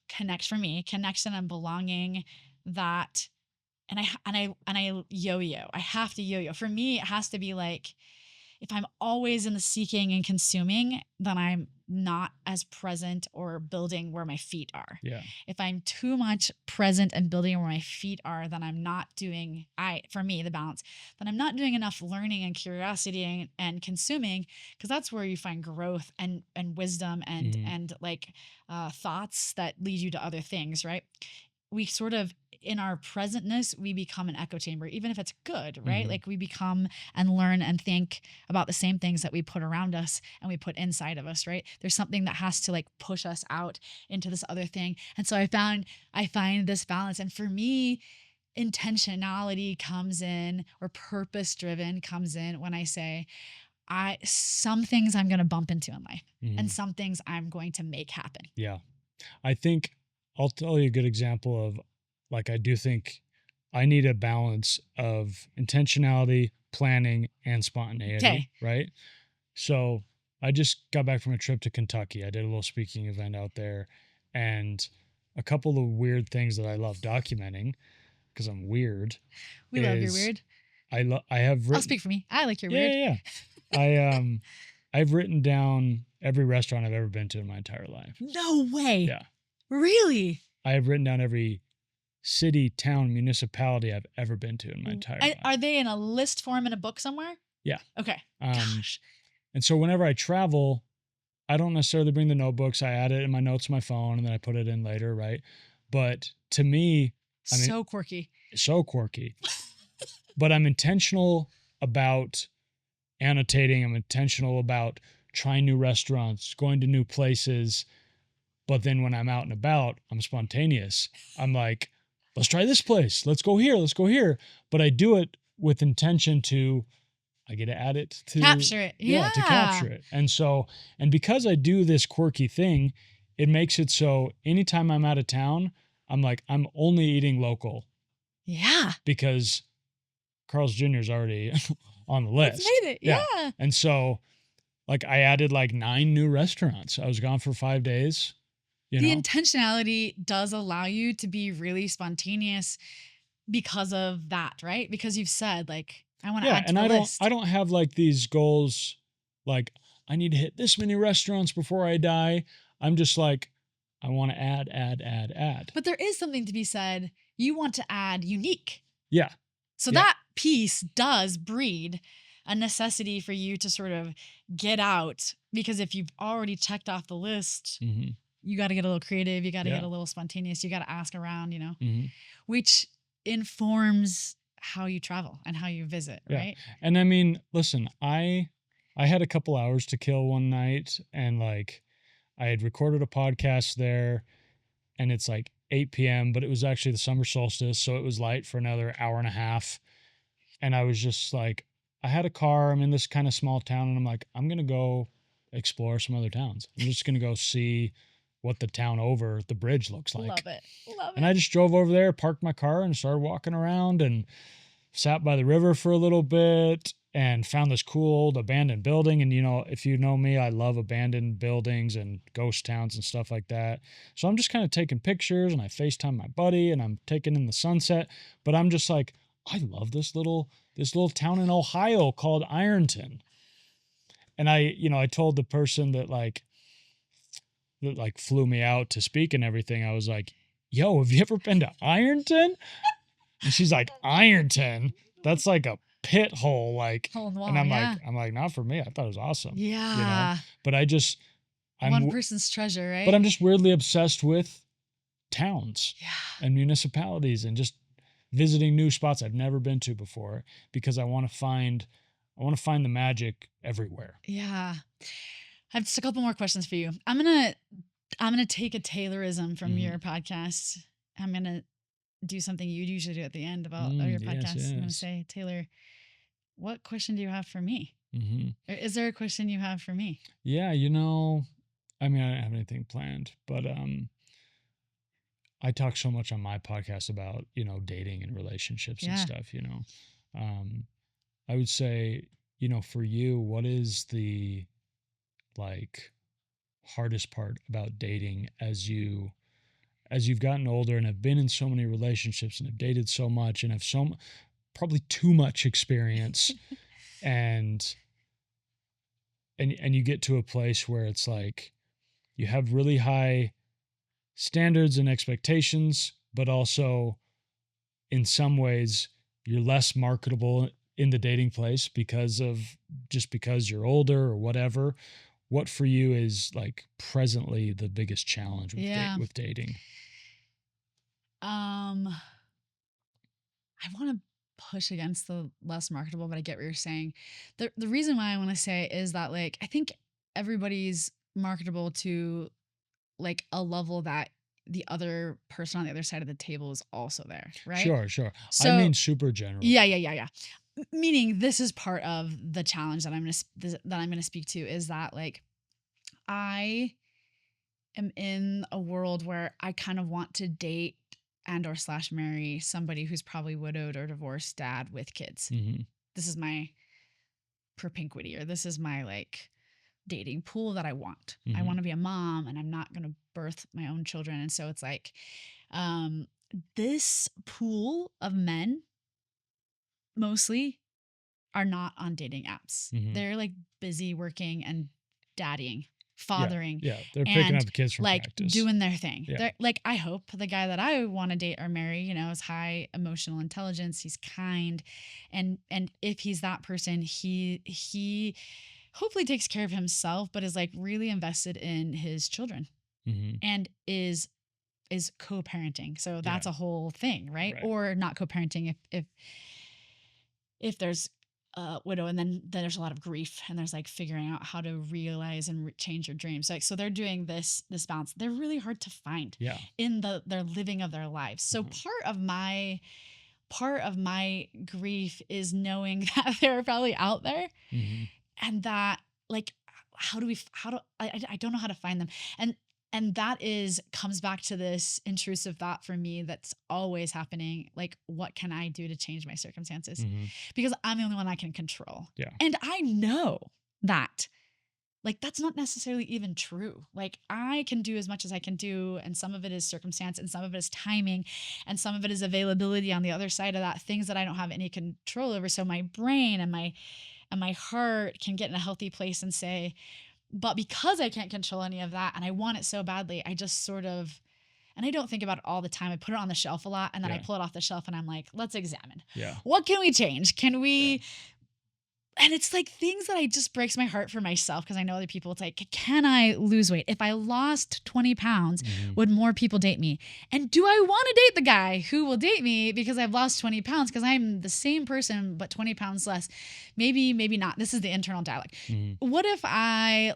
[SPEAKER 1] connection and belonging that, and I yo-yo. I have to yo-yo. For me, it has to be like, if I'm always in the seeking and consuming, then I'm not as present or building where my feet are. Yeah. If I'm too much present and building where my feet are, then I'm not doing, for me, the balance, then I'm not doing enough learning and curiosity and consuming, because that's where you find growth and wisdom and like thoughts that lead you to other things, right? We sort of, in our presentness, we become an echo chamber, even if it's good, right? Like we become and learn and think about the same things that we put around us and we put inside of us, right? There's something that has to like push us out into this other thing. And so I find this balance. And for me, intentionality comes in, or purpose driven comes in when I say, some things I'm going to bump into in life and some things I'm going to make happen. Yeah.
[SPEAKER 2] I think I'll tell you a good example of, like, I do think I need a balance of intentionality, planning, and spontaneity, right? So I just got back from a trip to Kentucky. I did a little speaking event out there, and a couple of weird things that I love documenting, because I'm weird.
[SPEAKER 1] We love your weird.
[SPEAKER 2] I'll
[SPEAKER 1] speak for me. I like your weird.
[SPEAKER 2] Yeah. I've written down every restaurant I've ever been to in my entire life.
[SPEAKER 1] No way.
[SPEAKER 2] Yeah.
[SPEAKER 1] Really?
[SPEAKER 2] I have written down every city, town, municipality I've ever been to in my entire life.
[SPEAKER 1] Are they in a list form in a book somewhere?
[SPEAKER 2] Yeah.
[SPEAKER 1] Okay. Gosh.
[SPEAKER 2] And so whenever I travel, I don't necessarily bring the notebooks. I add it in my notes on my phone and then I put it in later, right? But to me,
[SPEAKER 1] so quirky.
[SPEAKER 2] So quirky. But I'm intentional about annotating. I'm intentional about trying new restaurants, going to new places. But then when I'm out and about, I'm spontaneous. I'm like, let's try this place. Let's go here. Let's go here. But I do it with intention I get to add it to
[SPEAKER 1] capture it. Yeah.
[SPEAKER 2] To capture it. And because I do this quirky thing, it makes it so anytime I'm out of town, I'm like, I'm only eating local
[SPEAKER 1] Yeah.
[SPEAKER 2] because Carl's Jr. is already on the
[SPEAKER 1] It's
[SPEAKER 2] list.
[SPEAKER 1] made it. Yeah.
[SPEAKER 2] And so like I added like 9 new restaurants. I was gone for 5 days, you
[SPEAKER 1] The
[SPEAKER 2] know?
[SPEAKER 1] intentionality does allow you to be really spontaneous because of that, right? Because you've said like, I want to
[SPEAKER 2] Yeah,
[SPEAKER 1] add to
[SPEAKER 2] and
[SPEAKER 1] the list.
[SPEAKER 2] I don't have like these goals like I need to hit this many restaurants before I die. I'm just like I want to add.
[SPEAKER 1] But there is something to be said. You want to add unique.
[SPEAKER 2] Yeah.
[SPEAKER 1] So
[SPEAKER 2] Yeah.
[SPEAKER 1] that piece does breed a necessity for you to sort of get out, because if you've already checked off the list,
[SPEAKER 2] Mhm.
[SPEAKER 1] you got to get a little creative, you got to get
[SPEAKER 2] Yeah.
[SPEAKER 1] a little spontaneous, you got to ask around,
[SPEAKER 2] Mhm.
[SPEAKER 1] which informs how you travel and how you visit,
[SPEAKER 2] Yeah.
[SPEAKER 1] right?
[SPEAKER 2] And I mean, listen, I had a couple hours to kill one night and like I had recorded a podcast there and it's like 8 p.m., but it was actually the summer solstice, so it was light for another hour and a half. And I was just like, I had a car, I'm in this kind of small town, and I'm like, I'm gonna go explore some other towns. I'm just gonna go see what the town over the bridge looks like.
[SPEAKER 1] Love it. Love
[SPEAKER 2] And
[SPEAKER 1] it.
[SPEAKER 2] I just drove over there, parked my car, and started walking around and sat by the river for a little bit and found this cool old abandoned building. And, if you know me, I love abandoned buildings and ghost towns and stuff like that. So I'm just kind of taking pictures and I FaceTime my buddy and I'm taking in the sunset. But I'm just like, I love this little town in Ohio called Ironton. And I told the person that flew me out to speak and everything. I was like, yo, have you ever been to Ironton? And she's like, Ironton? That's like a pit hole, like.
[SPEAKER 1] Hole in the wall,
[SPEAKER 2] And
[SPEAKER 1] yeah.
[SPEAKER 2] I'm like, not for me. I thought it was awesome.
[SPEAKER 1] Yeah.
[SPEAKER 2] But
[SPEAKER 1] One person's treasure, right?
[SPEAKER 2] but I'm just weirdly obsessed with towns
[SPEAKER 1] yeah.
[SPEAKER 2] and municipalities and just visiting new spots I've never been to before because I want to find the magic everywhere.
[SPEAKER 1] Yeah. I have just a couple more questions for you. I'm gonna take a Taylorism from
[SPEAKER 2] Mhm.
[SPEAKER 1] your podcast. I'm gonna do something you usually do at the end about your podcast.
[SPEAKER 2] Yes.
[SPEAKER 1] I'm gonna say, Taylor, what question do you have for me?
[SPEAKER 2] Mhm.
[SPEAKER 1] Or is there a question you have for me?
[SPEAKER 2] Yeah, I mean, I don't have anything planned, but I talk so much on my podcast about, dating and relationships and
[SPEAKER 1] Yeah.
[SPEAKER 2] stuff, I would say, for you, what is the like hardest part about dating as you've gotten older and have been in so many relationships and have dated so much and have probably too much experience and you get to a place where it's like you have really high standards and expectations, but also in some ways you're less marketable in the dating place because you're older or whatever. What for you is like presently the biggest challenge with dating?
[SPEAKER 1] I want to push against the less marketable, but I get what you're saying. The reason why I want to say is that like I think everybody's marketable to like a level that the other person on the other side of the table is also there, right?
[SPEAKER 2] Sure.
[SPEAKER 1] So
[SPEAKER 2] I mean super general.
[SPEAKER 1] yeah. Meaning this is part of the challenge that I'm gonna speak to is that like I am in a world where I kind of want to date and or slash marry somebody who's probably widowed or divorced dad with kids.
[SPEAKER 2] Mm-hmm.
[SPEAKER 1] This is my propinquity, or this is my like dating pool that I want. I want to be a mom and I'm not going to birth my own children. And so it's like, this pool of men mostly are not on dating apps.
[SPEAKER 2] Mhm.
[SPEAKER 1] They're like busy working and daddying, fathering.
[SPEAKER 2] Yeah, they're picking
[SPEAKER 1] and
[SPEAKER 2] up the kids from
[SPEAKER 1] like
[SPEAKER 2] practice.
[SPEAKER 1] doing their thing.
[SPEAKER 2] Yeah.
[SPEAKER 1] They're like, I hope the guy that I want to date or marry, is high emotional intelligence. He's kind, and if he's that person, he hopefully takes care of himself, but is like really invested in his children and is co-parenting. So that's a whole thing, right? Or not co-parenting if there's a widow and then there's a lot of grief and there's like figuring out how to realize and change your dreams. Like, so they're doing this balance. They're really hard to find in their living of their lives. So part of my grief is knowing that they're probably out there and that like, I don't know how to find them. And And that comes back to this intrusive thought for me that's always happening. Like, what can I do to change my circumstances? Because I'm the only one I can control.
[SPEAKER 2] Yeah.
[SPEAKER 1] And I know that. Like, that's not necessarily even true. Like, I can do as much as I can do, and some of it is circumstance, and some of it is timing, and some of it is availability on the other side of that, things that I don't have any control over. So my brain and my heart can get in a healthy place and say, but because I can't control any of that and I want it so badly, I just sort of, and I don't think about it all the time. I put it on the shelf a lot, and then I pull it off the shelf and I'm like, let's examine.
[SPEAKER 2] Yeah.
[SPEAKER 1] What can we change? Can we... And it's like things that just breaks my heart for myself, because I know other people. It's like, can I lose weight? If I lost 20 pounds, would more people date me? And do I want to date the guy who will date me because I've lost 20 pounds? Because I'm the same person, but 20 pounds less. Maybe, maybe not. This is the internal dialogue. What if I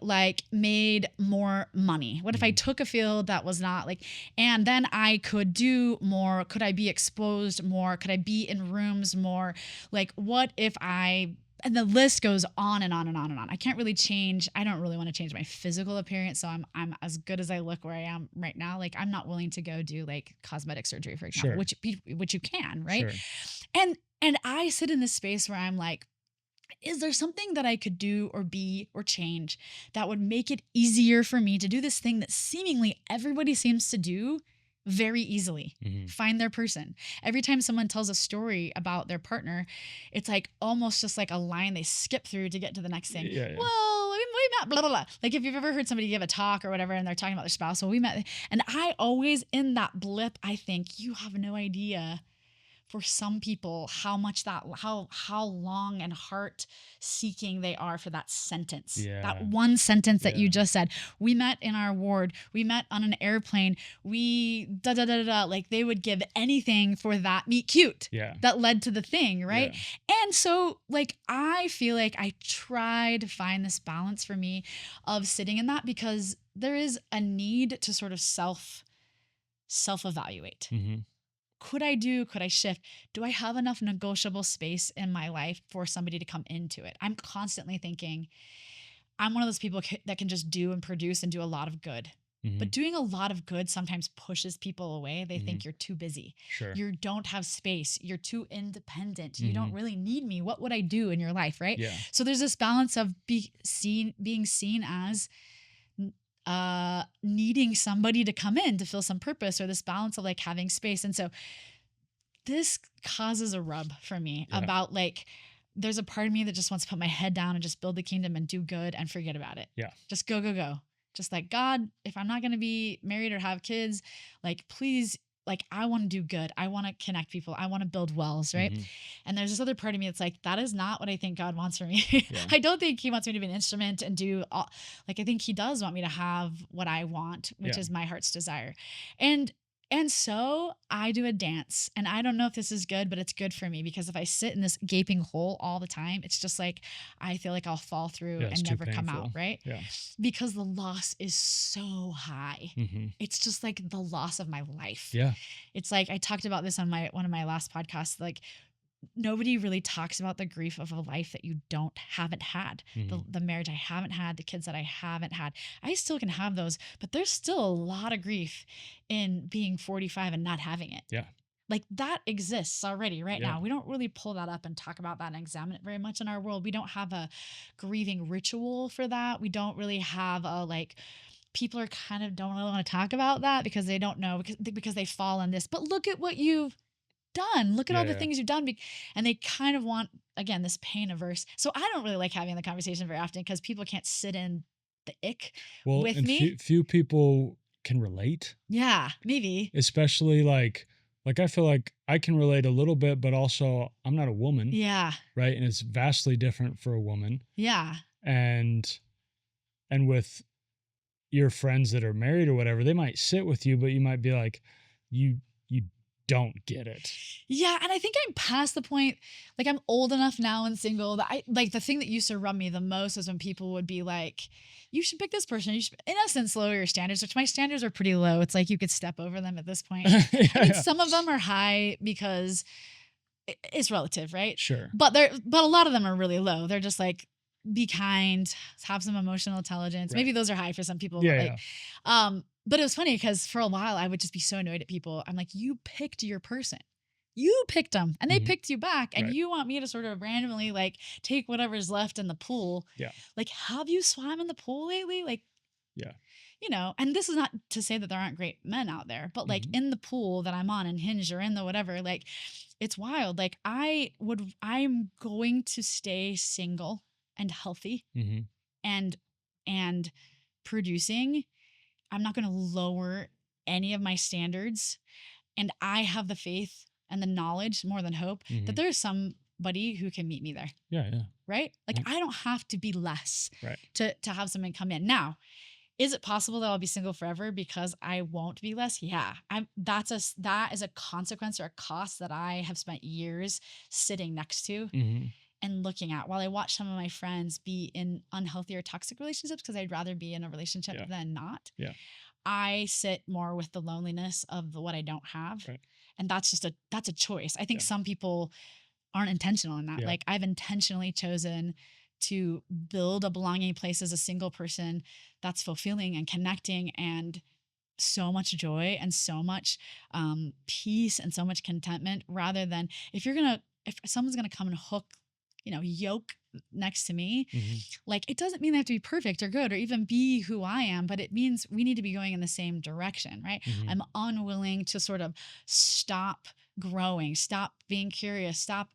[SPEAKER 1] made more money? What if I took a field that was not and then I could do more? Could I be exposed more? Could I be in rooms more? What if and the list goes on and on and on and on. I can't really change. I don't really want to change my physical appearance. So I'm as good as I look where I am right now. I'm not willing to go do cosmetic surgery, for example, which you can, right? Sure. And I sit in this space where I'm like, is there something that I could do or be or change that would make it easier for me to do this thing that seemingly everybody seems to do very easily? Find their person. Every time someone tells a story about their partner, it's almost just a line they skip through to get to the next thing. Yeah. Well, we met, blah, blah, blah. If you've ever heard somebody give a talk or whatever, and they're talking about their spouse, well, we met. And I always, in that blip, I think, you have no idea for some people how much how long and heart seeking they are for that sentence. That one sentence that you just said. We met in our ward. We met on an airplane. We da da da da. They would give anything for that meet cute. That led to the thing, right? And so I feel like I try to find this balance for me of sitting in that, because there is a need to sort of self-evaluate. Could I shift? Do I have enough negotiable space in my life for somebody to come into it? I'm constantly thinking, I'm one of those people that can just do and produce and do a lot of good. But doing a lot of good sometimes pushes people away. They think you're too busy. Sure. You don't have space. You're too independent. You don't really need me. What would I do in your life, right? Yeah. So there's this balance of being seen as needing somebody to come in to fill some purpose, or this balance of having space. And so this causes a rub for me about there's a part of me that just wants to put my head down and just build the kingdom and do good and forget about it. Yeah. Just go. Just God, if I'm not going to be married or have kids, please, I want to do good. I want to connect people. I want to build wells, right? And there's this other part of me that's that is not what I think God wants for me. I don't think he wants me to be an instrument and do all, I think he does want me to have what I want, which is my heart's desire. And so I do a dance, and I don't know if this is good, but it's good for me, because if I sit in this gaping hole all the time, it's just I feel like I'll fall through and never come out, right? Yeah. Because the loss is so high. It's just the loss of my life. Yeah. It's I talked about this on one of my last podcasts, nobody really talks about the grief of a life that you haven't had. The marriage I haven't had, the kids that I haven't had. I still can have those, but there's still a lot of grief in being 45 and not having it. Yeah. That exists already right now. We don't really pull that up and talk about that and examine it very much in our world. We don't have a grieving ritual for that. We don't really have a people are kind of don't really want to talk about that because they don't know, because they fall in this. But look at what you've done. Look at all the things you've done. And they kind of want, again, this pain averse. So I don't really like having the conversation very often, because people can't sit in the ick with me.
[SPEAKER 2] Few people can relate.
[SPEAKER 1] Yeah, maybe.
[SPEAKER 2] Especially I feel like I can relate a little bit, but also I'm not a woman. Yeah. Right. And it's vastly different for a woman. Yeah. And with your friends that are married or whatever, they might sit with you, but you might be you don't get it.
[SPEAKER 1] Yeah. And I think I'm past the point, I'm old enough now and single that I the thing that used to rub me the most is when people would be you should pick this person. You should, in essence, lower your standards, which my standards are pretty low. It's you could step over them at this point. Some of them are high because it's relative, right? Sure. But a lot of them are really low. They're just be kind, have some emotional intelligence. Right. Maybe those are high for some people. Yeah, But it was funny because for a while I would just be so annoyed at people. I'm like, you picked your person. You picked them and they
[SPEAKER 2] Mhm.
[SPEAKER 1] picked you back. And
[SPEAKER 2] Right.
[SPEAKER 1] you want me to sort of randomly like take whatever's left in the pool.
[SPEAKER 2] Yeah.
[SPEAKER 1] Like, have you swam in the pool lately? Like,
[SPEAKER 2] Yeah.
[SPEAKER 1] and this is not to say that there aren't great men out there, but like
[SPEAKER 2] Mhm.
[SPEAKER 1] in the pool that I'm on and Hinge or in the whatever, like it's wild. Like I'm going to stay single and healthy
[SPEAKER 2] Mhm.
[SPEAKER 1] and, and producing. I'm not going to lower any of my standards. And I have the faith and the knowledge more than hope that
[SPEAKER 2] Mhm.
[SPEAKER 1] there is somebody who can meet me there.
[SPEAKER 2] Yeah, yeah.
[SPEAKER 1] Right. Like
[SPEAKER 2] Yep.
[SPEAKER 1] I don't have to be less
[SPEAKER 2] Right.
[SPEAKER 1] to have someone come in. Now, is it possible that I'll be single forever because I won't be less? Yeah. That is a consequence or a cost that I have spent years sitting next to
[SPEAKER 2] Mhm.
[SPEAKER 1] and looking at while I watch some of my friends be in unhealthy or toxic relationships because I'd rather be in a relationship
[SPEAKER 2] Yeah.
[SPEAKER 1] than not.
[SPEAKER 2] Yeah.
[SPEAKER 1] I sit more with the loneliness of what I don't have.
[SPEAKER 2] Right.
[SPEAKER 1] And that's a choice. I think
[SPEAKER 2] Yeah.
[SPEAKER 1] some people aren't intentional in that.
[SPEAKER 2] Yeah.
[SPEAKER 1] Like I've intentionally chosen to build a belonging place as a single person that's fulfilling and connecting and so much joy and so much peace and so much contentment rather than if someone's gonna come and hook, yoke next to me,
[SPEAKER 2] Mhm.
[SPEAKER 1] like it doesn't mean they have to be perfect or good or even be who I am, but it means we need to be going in the same direction, right?
[SPEAKER 2] Mhm.
[SPEAKER 1] I'm unwilling to sort of stop growing, stop being curious, stop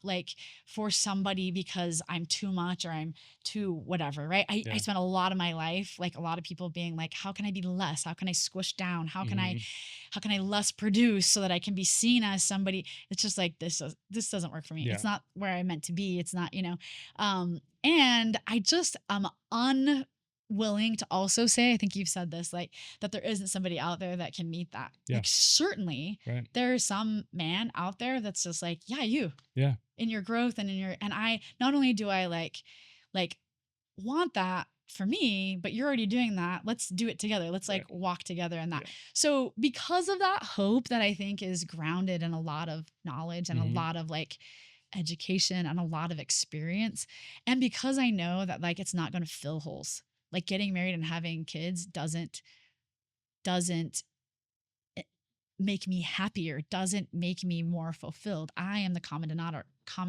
[SPEAKER 1] like for somebody because I'm too much or I'm too whatever, right? I
[SPEAKER 2] Yeah.
[SPEAKER 1] spent a lot of my life, like a lot of people being like, how can I be less? How can I squish down?
[SPEAKER 2] Mhm.
[SPEAKER 1] How can I less produce so that I can be seen as somebody? It's just like this doesn't work for me.
[SPEAKER 2] Yeah.
[SPEAKER 1] It's not where I meant to be. It's not, and I just am unwilling to also say, I think you've said this, like that there isn't somebody out there that can meet that.
[SPEAKER 2] Yeah.
[SPEAKER 1] Like certainly
[SPEAKER 2] Right.
[SPEAKER 1] there's some man out there that's just like, yeah, you
[SPEAKER 2] Yeah.
[SPEAKER 1] in your growth and and I not only do I like want that for me, but you're already doing that. Let's do it together. Let's like
[SPEAKER 2] Right.
[SPEAKER 1] walk together in that.
[SPEAKER 2] Yeah.
[SPEAKER 1] So because of that hope that I think is grounded in a lot of knowledge and a
[SPEAKER 2] Mhm.
[SPEAKER 1] lot of like education and a lot of experience, and because I know that like it's not going to fill holes. Like getting married and having kids doesn't make me happier, doesn't make me more fulfilled. I am the common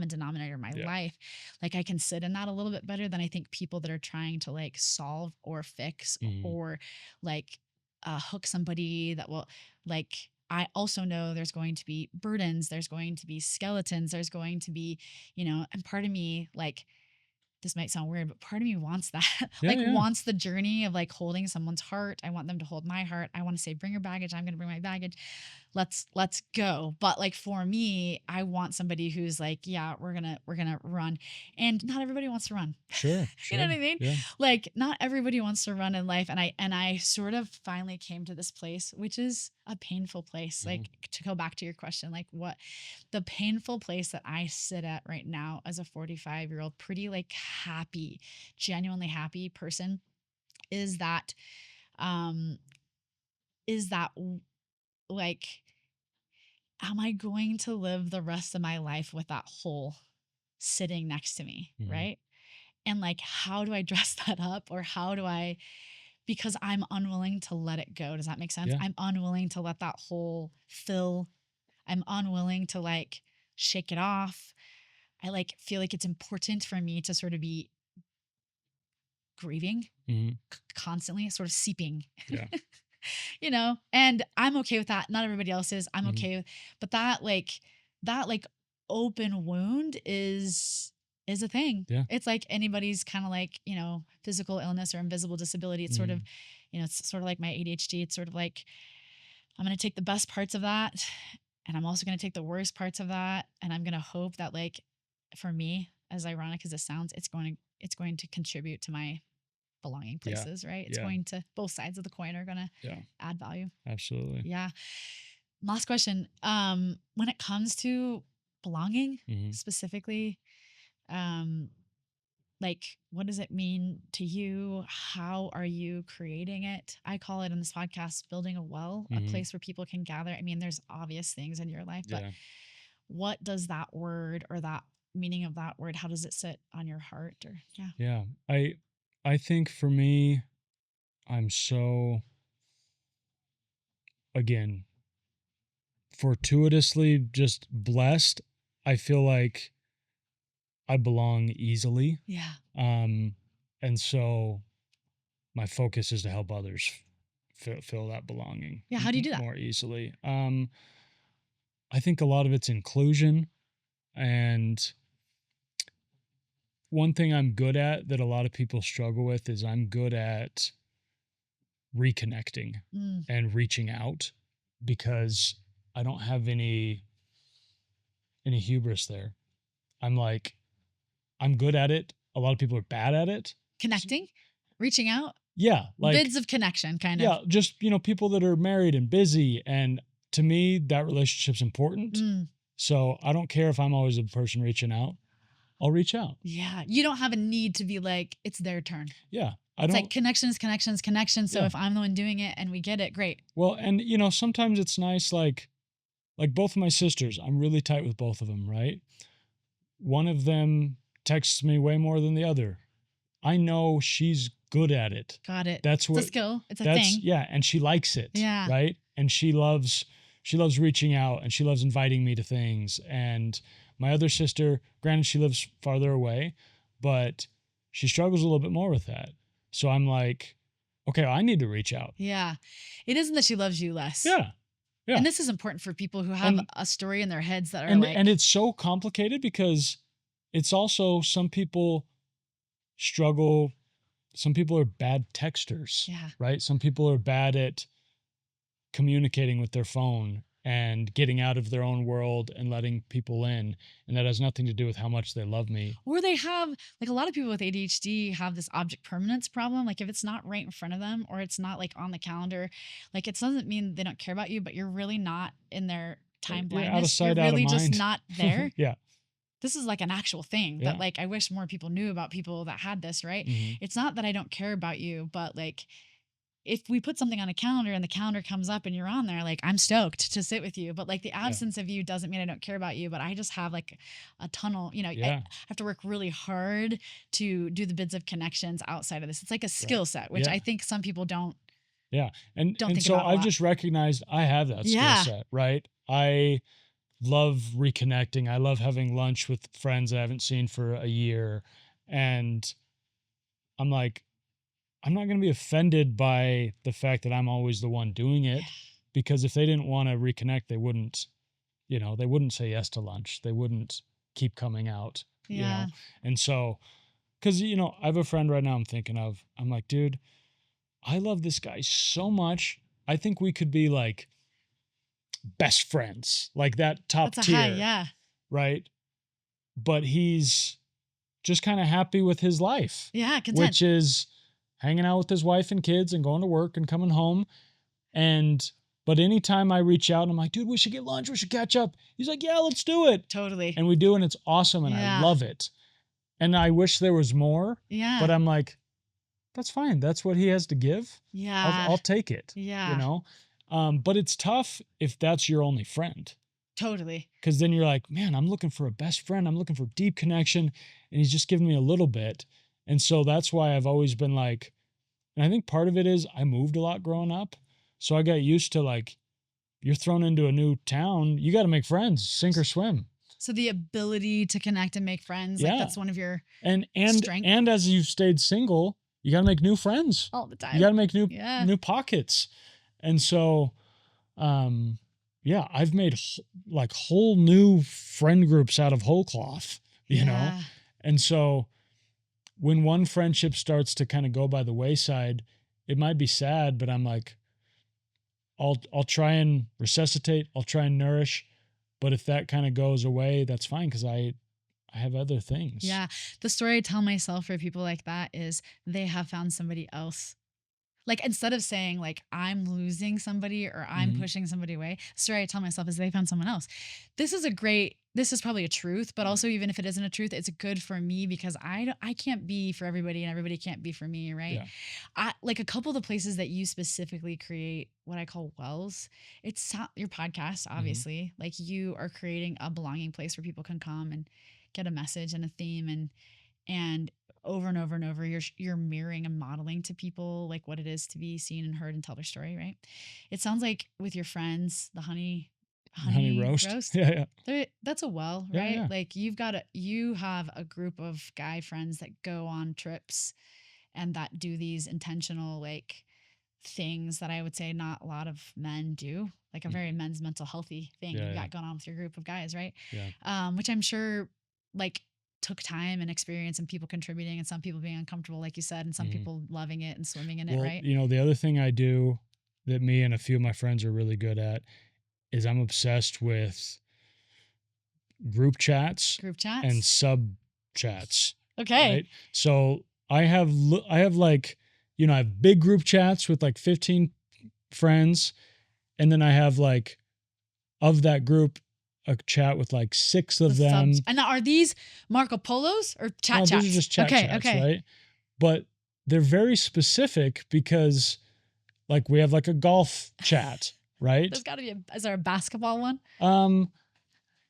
[SPEAKER 1] denominator in my
[SPEAKER 2] Yeah.
[SPEAKER 1] life. Like I can sit in that a little bit better than I think people that are trying to like solve or fix
[SPEAKER 2] Mhm.
[SPEAKER 1] or like hook somebody that will like I also know there's going to be burdens, there's going to be skeletons, there's going to be, and part of me like this might sound weird, but part of me wants that.
[SPEAKER 2] Yeah,
[SPEAKER 1] Like
[SPEAKER 2] yeah.
[SPEAKER 1] wants the journey of like holding someone's heart. I want them to hold my heart. I want to say, bring your baggage. I'm gonna bring my baggage. Let's go. But like for me, I want somebody who's like, yeah, we're gonna run. And not everybody wants to run.
[SPEAKER 2] Sure.
[SPEAKER 1] You know
[SPEAKER 2] Sure.
[SPEAKER 1] what I mean?
[SPEAKER 2] Yeah.
[SPEAKER 1] Like not everybody wants to run in life. And I sort of finally came to this place, which is a painful place.
[SPEAKER 2] Mhm.
[SPEAKER 1] Like to go back to your question, like what the painful place that I sit at right now as a 45-year-old, pretty like happy, genuinely happy person is that, um, is that like, am I going to live the rest of my life with that hole sitting next to me?
[SPEAKER 2] Mhm.
[SPEAKER 1] Right. And like, how do I dress that up or how do I, because I'm unwilling to let it go. Does that make sense?
[SPEAKER 2] Yeah.
[SPEAKER 1] I'm unwilling to let that hole fill. I'm unwilling to like shake it off. I like feel like it's important for me to sort of be grieving
[SPEAKER 2] Mhm.
[SPEAKER 1] constantly, sort of seeping,
[SPEAKER 2] Yeah.
[SPEAKER 1] and I'm okay with that. Not everybody else is. I'm
[SPEAKER 2] Mhm.
[SPEAKER 1] okay with, but that like open wound is a thing.
[SPEAKER 2] Yeah.
[SPEAKER 1] It's like anybody's kind of like, physical illness or invisible disability. It's sort of,
[SPEAKER 2] Mhm.
[SPEAKER 1] it's sort of like my ADHD. It's sort of like I'm going to take the best parts of that and I'm also going to take the worst parts of that and I'm going to hope that like for me, as ironic as it sounds, it's going to contribute to my belonging
[SPEAKER 2] Yeah.
[SPEAKER 1] places, right? It's
[SPEAKER 2] Yeah.
[SPEAKER 1] going to both sides of the coin are going to
[SPEAKER 2] Yeah.
[SPEAKER 1] add value.
[SPEAKER 2] Absolutely.
[SPEAKER 1] Yeah. Last question. When it comes to belonging
[SPEAKER 2] Mhm.
[SPEAKER 1] specifically, um, like what does it mean to you? How are you creating it? I call it in this podcast building a well, a
[SPEAKER 2] Mhm.
[SPEAKER 1] place where people can gather. I mean, there's obvious things in your life, but
[SPEAKER 2] Yeah.
[SPEAKER 1] what does that word or that meaning of that word, how does it sit on your heart or yeah.
[SPEAKER 2] Yeah. I think for me, I'm so, again, fortuitously just blessed. I feel like I belong easily.
[SPEAKER 1] Yeah.
[SPEAKER 2] And so my focus is to help others feel that belonging
[SPEAKER 1] Yeah. How do you do that?
[SPEAKER 2] more easily. I think a lot of it's inclusion. And one thing I'm good at that a lot of people struggle with is I'm good at reconnecting
[SPEAKER 1] Mm.
[SPEAKER 2] and reaching out because I don't have any hubris there. I'm like, I'm good at it. A lot of people are bad at it.
[SPEAKER 1] Connecting, reaching out,
[SPEAKER 2] Yeah, like
[SPEAKER 1] bids of connection, kind of.
[SPEAKER 2] yeah, just people that are married and busy, and to me that relationship's important.
[SPEAKER 1] Mm.
[SPEAKER 2] So I don't care if I'm always the person reaching out. I'll reach out.
[SPEAKER 1] Yeah. You don't have a need to be like, it's their turn.
[SPEAKER 2] Yeah, I
[SPEAKER 1] It's
[SPEAKER 2] don't.
[SPEAKER 1] like connection is connection is connection. So
[SPEAKER 2] Yeah.
[SPEAKER 1] if I'm the one doing it and we get it, great.
[SPEAKER 2] Well, and sometimes it's nice, like both of my sisters. I'm really tight with both of them, right? One of them texts me way more than the other. I know she's good at it.
[SPEAKER 1] Got it.
[SPEAKER 2] That's what
[SPEAKER 1] it's a skill. It's a thing.
[SPEAKER 2] Yeah, and she likes it.
[SPEAKER 1] Yeah.
[SPEAKER 2] Right? And she loves reaching out, and she loves inviting me to things. And my other sister, granted she lives farther away, but she struggles a little bit more with that. So I'm like, okay, I need to reach out.
[SPEAKER 1] Yeah. It isn't that she loves you less.
[SPEAKER 2] Yeah. Yeah.
[SPEAKER 1] And this is important for people who have a story in their heads that are like.
[SPEAKER 2] And it's so complicated because it's also some people struggle. Some people are bad texters.
[SPEAKER 1] Yeah.
[SPEAKER 2] Right? Some people are bad at communicating with their phone and getting out of their own world and letting people in. And that has nothing to do with how much they love me.
[SPEAKER 1] Or they have, like a lot of people with ADHD have this object permanence problem. Like if it's not right in front of them or it's not like on the calendar, like it doesn't mean they don't care about you, but you're really not in their time blindness.
[SPEAKER 2] You're out of sight,
[SPEAKER 1] you're really
[SPEAKER 2] out of mind.
[SPEAKER 1] just not there.
[SPEAKER 2] Yeah.
[SPEAKER 1] This is like an actual thing that like I wish more people knew about people that had this, right?
[SPEAKER 2] Mm-hmm.
[SPEAKER 1] It's not that I don't care about you, but like if we put something on a calendar and the calendar comes up and you're on there, like I'm stoked to sit with you. But like the absence of you doesn't mean I don't care about you, but I just have like a tunnel, I have to work really hard to do the bids of connections outside of this. It's like a skill set, which I think some people don't.
[SPEAKER 2] Yeah. And
[SPEAKER 1] think
[SPEAKER 2] so
[SPEAKER 1] about a
[SPEAKER 2] I've
[SPEAKER 1] lot.
[SPEAKER 2] just recognized I have that skill set, right? I love reconnecting. I love having lunch with friends I haven't seen for a year. And I'm like, I'm not going to be offended by the fact that I'm always the one doing it, because if they didn't want to reconnect, they wouldn't say yes to lunch. They wouldn't keep coming out, And so, cause I have a friend right now I'm thinking of, I'm like, dude, I love this guy so much. I think we could be like best friends, like that top
[SPEAKER 1] That's
[SPEAKER 2] tier.
[SPEAKER 1] High,
[SPEAKER 2] right. But he's just kind of happy with his life.
[SPEAKER 1] Yeah. Content.
[SPEAKER 2] Which is hanging out with his wife and kids and going to work and coming home. But anytime I reach out and I'm like, dude, we should get lunch. We should catch up. He's like, yeah, let's do it.
[SPEAKER 1] Totally.
[SPEAKER 2] And we do. And it's awesome. And I love it. And I wish there was more.
[SPEAKER 1] Yeah.
[SPEAKER 2] But I'm like, that's fine. That's what he has to give.
[SPEAKER 1] Yeah.
[SPEAKER 2] I'll take it.
[SPEAKER 1] Yeah.
[SPEAKER 2] But it's tough if that's your only friend.
[SPEAKER 1] Totally.
[SPEAKER 2] Because then you're like, man, I'm looking for a best friend. I'm looking for deep connection. And he's just giving me a little bit. And so that's why I've always been like, and I think part of it is I moved a lot growing up. So I got used to like, you're thrown into a new town, you got to make friends, sink or swim.
[SPEAKER 1] So the ability to connect and make friends, like that's one of your strengths.
[SPEAKER 2] And as you've stayed single, you got to make new friends
[SPEAKER 1] all the time.
[SPEAKER 2] You got to make new pockets. And so, I've made like whole new friend groups out of whole cloth, you know? And so when one friendship starts to kind of go by the wayside, it might be sad, but I'm like, I'll try and resuscitate, I'll try and nourish, but if that kind of goes away, that's fine, because I have other things.
[SPEAKER 1] Yeah. The story I tell myself for people like that is they have found somebody else. Like instead of saying like I'm losing somebody or I'm pushing somebody away, the story I tell myself is they found someone else. This is probably a truth, but also even if it isn't a truth, it's good for me because I can't be for everybody and everybody can't be for me, right? Yeah. Like a couple of the places that you specifically create what I call wells, it's your podcast, obviously. Like you are creating a belonging place where people can come and get a message and a theme and over and over and over, you're mirroring and modeling to people like what it is to be seen and heard and tell their story, right? It sounds like with your friends, the honey
[SPEAKER 2] roast.
[SPEAKER 1] roast.
[SPEAKER 2] Yeah.
[SPEAKER 1] That's a well,
[SPEAKER 2] Yeah,
[SPEAKER 1] right?
[SPEAKER 2] yeah.
[SPEAKER 1] Like you have a group of guy friends that go on trips and that do these intentional like things that I would say not a lot of men do, like a very men's mental healthy thing
[SPEAKER 2] Yeah,
[SPEAKER 1] you've
[SPEAKER 2] yeah.
[SPEAKER 1] got going on with your group of guys, right?
[SPEAKER 2] Yeah.
[SPEAKER 1] Which I'm sure like took time and experience and people contributing and some people being uncomfortable, like you said, and some people loving it and swimming in it, right?
[SPEAKER 2] You know, the other thing I do that me and a few of my friends are really good at is I'm obsessed with group chats and sub chats.
[SPEAKER 1] Okay.
[SPEAKER 2] Right? So I have like, you know, I have big group chats with like 15 friends, and then I have like of that group a chat with like 6 of them.
[SPEAKER 1] And now, are these Marco Polos or chat
[SPEAKER 2] No,
[SPEAKER 1] chats?
[SPEAKER 2] these are just chat chats, right? But they're very specific because like we have like a golf chat, right?
[SPEAKER 1] There's got to be is there a basketball one?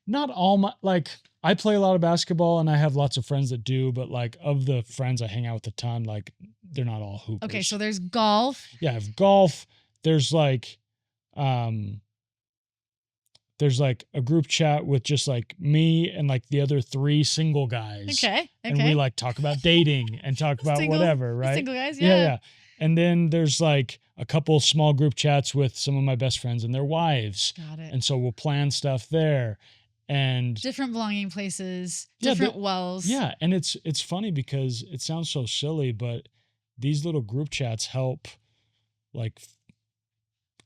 [SPEAKER 2] Not all my, like I play a lot of basketball and I have lots of friends that do, but like of the friends I hang out with a ton, like they're not all hoopers.
[SPEAKER 1] Okay, so there's golf.
[SPEAKER 2] Yeah, I have golf. There's like a group chat with just like me and like the other 3 single guys.
[SPEAKER 1] Okay.
[SPEAKER 2] And we like talk about dating and talk about whatever, right?
[SPEAKER 1] Single guys,
[SPEAKER 2] yeah. And then there's like a couple small group chats with some of my best friends and their wives.
[SPEAKER 1] Got it.
[SPEAKER 2] And so we'll plan stuff there. And
[SPEAKER 1] different belonging places, different wells.
[SPEAKER 2] Yeah, and it's funny because it sounds so silly, but these little group chats help like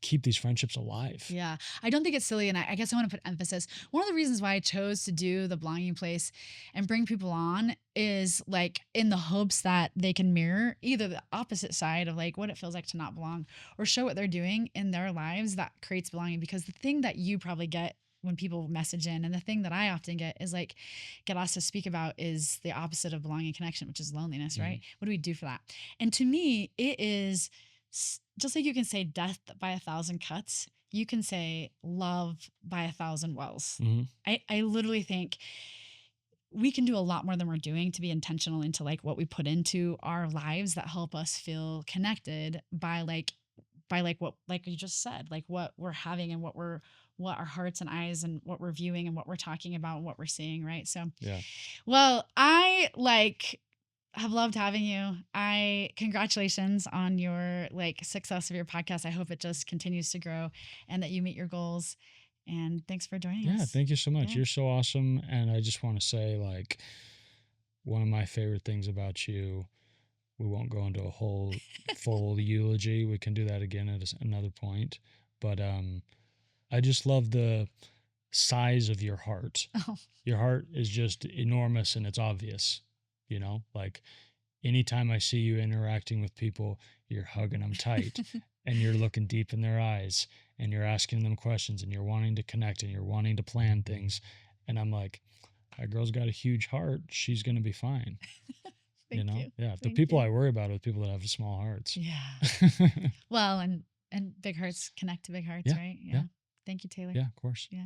[SPEAKER 2] keep these friendships alive.
[SPEAKER 1] Yeah, I don't think it's silly, and I guess I want to put emphasis. One of the reasons why I chose to do the belonging place and bring people on is like in the hopes that they can mirror either the opposite side of like what it feels like to not belong, or show what they're doing in their lives that creates belonging. Because the thing that you probably get when people message in, and the thing that I often get asked to speak about is the opposite of belonging and connection, which is loneliness, right? What do we do for that? And to me, it is just like you can say death by 1,000 cuts, you can say love by 1,000 wells. I literally think we can do a lot more than we're doing to be intentional into like what we put into our lives that help us feel connected by what, like you just said, like what we're having and what our hearts and eyes and what we're viewing and what we're talking about and what we're seeing, right? So
[SPEAKER 2] yeah.
[SPEAKER 1] Well, I have loved having you. Congratulations on your success of your podcast. I hope it just continues to grow and that you meet your goals. And thanks for joining us.
[SPEAKER 2] Yeah, thank you so much. You're so awesome. And I just want to say, like, one of my favorite things about you, we won't go into a whole full eulogy. We can do that again at another point. But I just love the size of your heart. Your heart is just enormous and it's obvious, you know, like anytime I see you interacting with people, you're hugging them tight and you're looking deep in their eyes and you're asking them questions and you're wanting to connect and you're wanting to plan things. And I'm like, that girl's got a huge heart. She's going to be fine.
[SPEAKER 1] Thank you.
[SPEAKER 2] Yeah. The people I worry about are the people that have small hearts.
[SPEAKER 1] Yeah. Well, and big hearts connect to big hearts, right? Yeah. Thank you, Taylor.
[SPEAKER 2] Yeah, of course.
[SPEAKER 1] Yeah.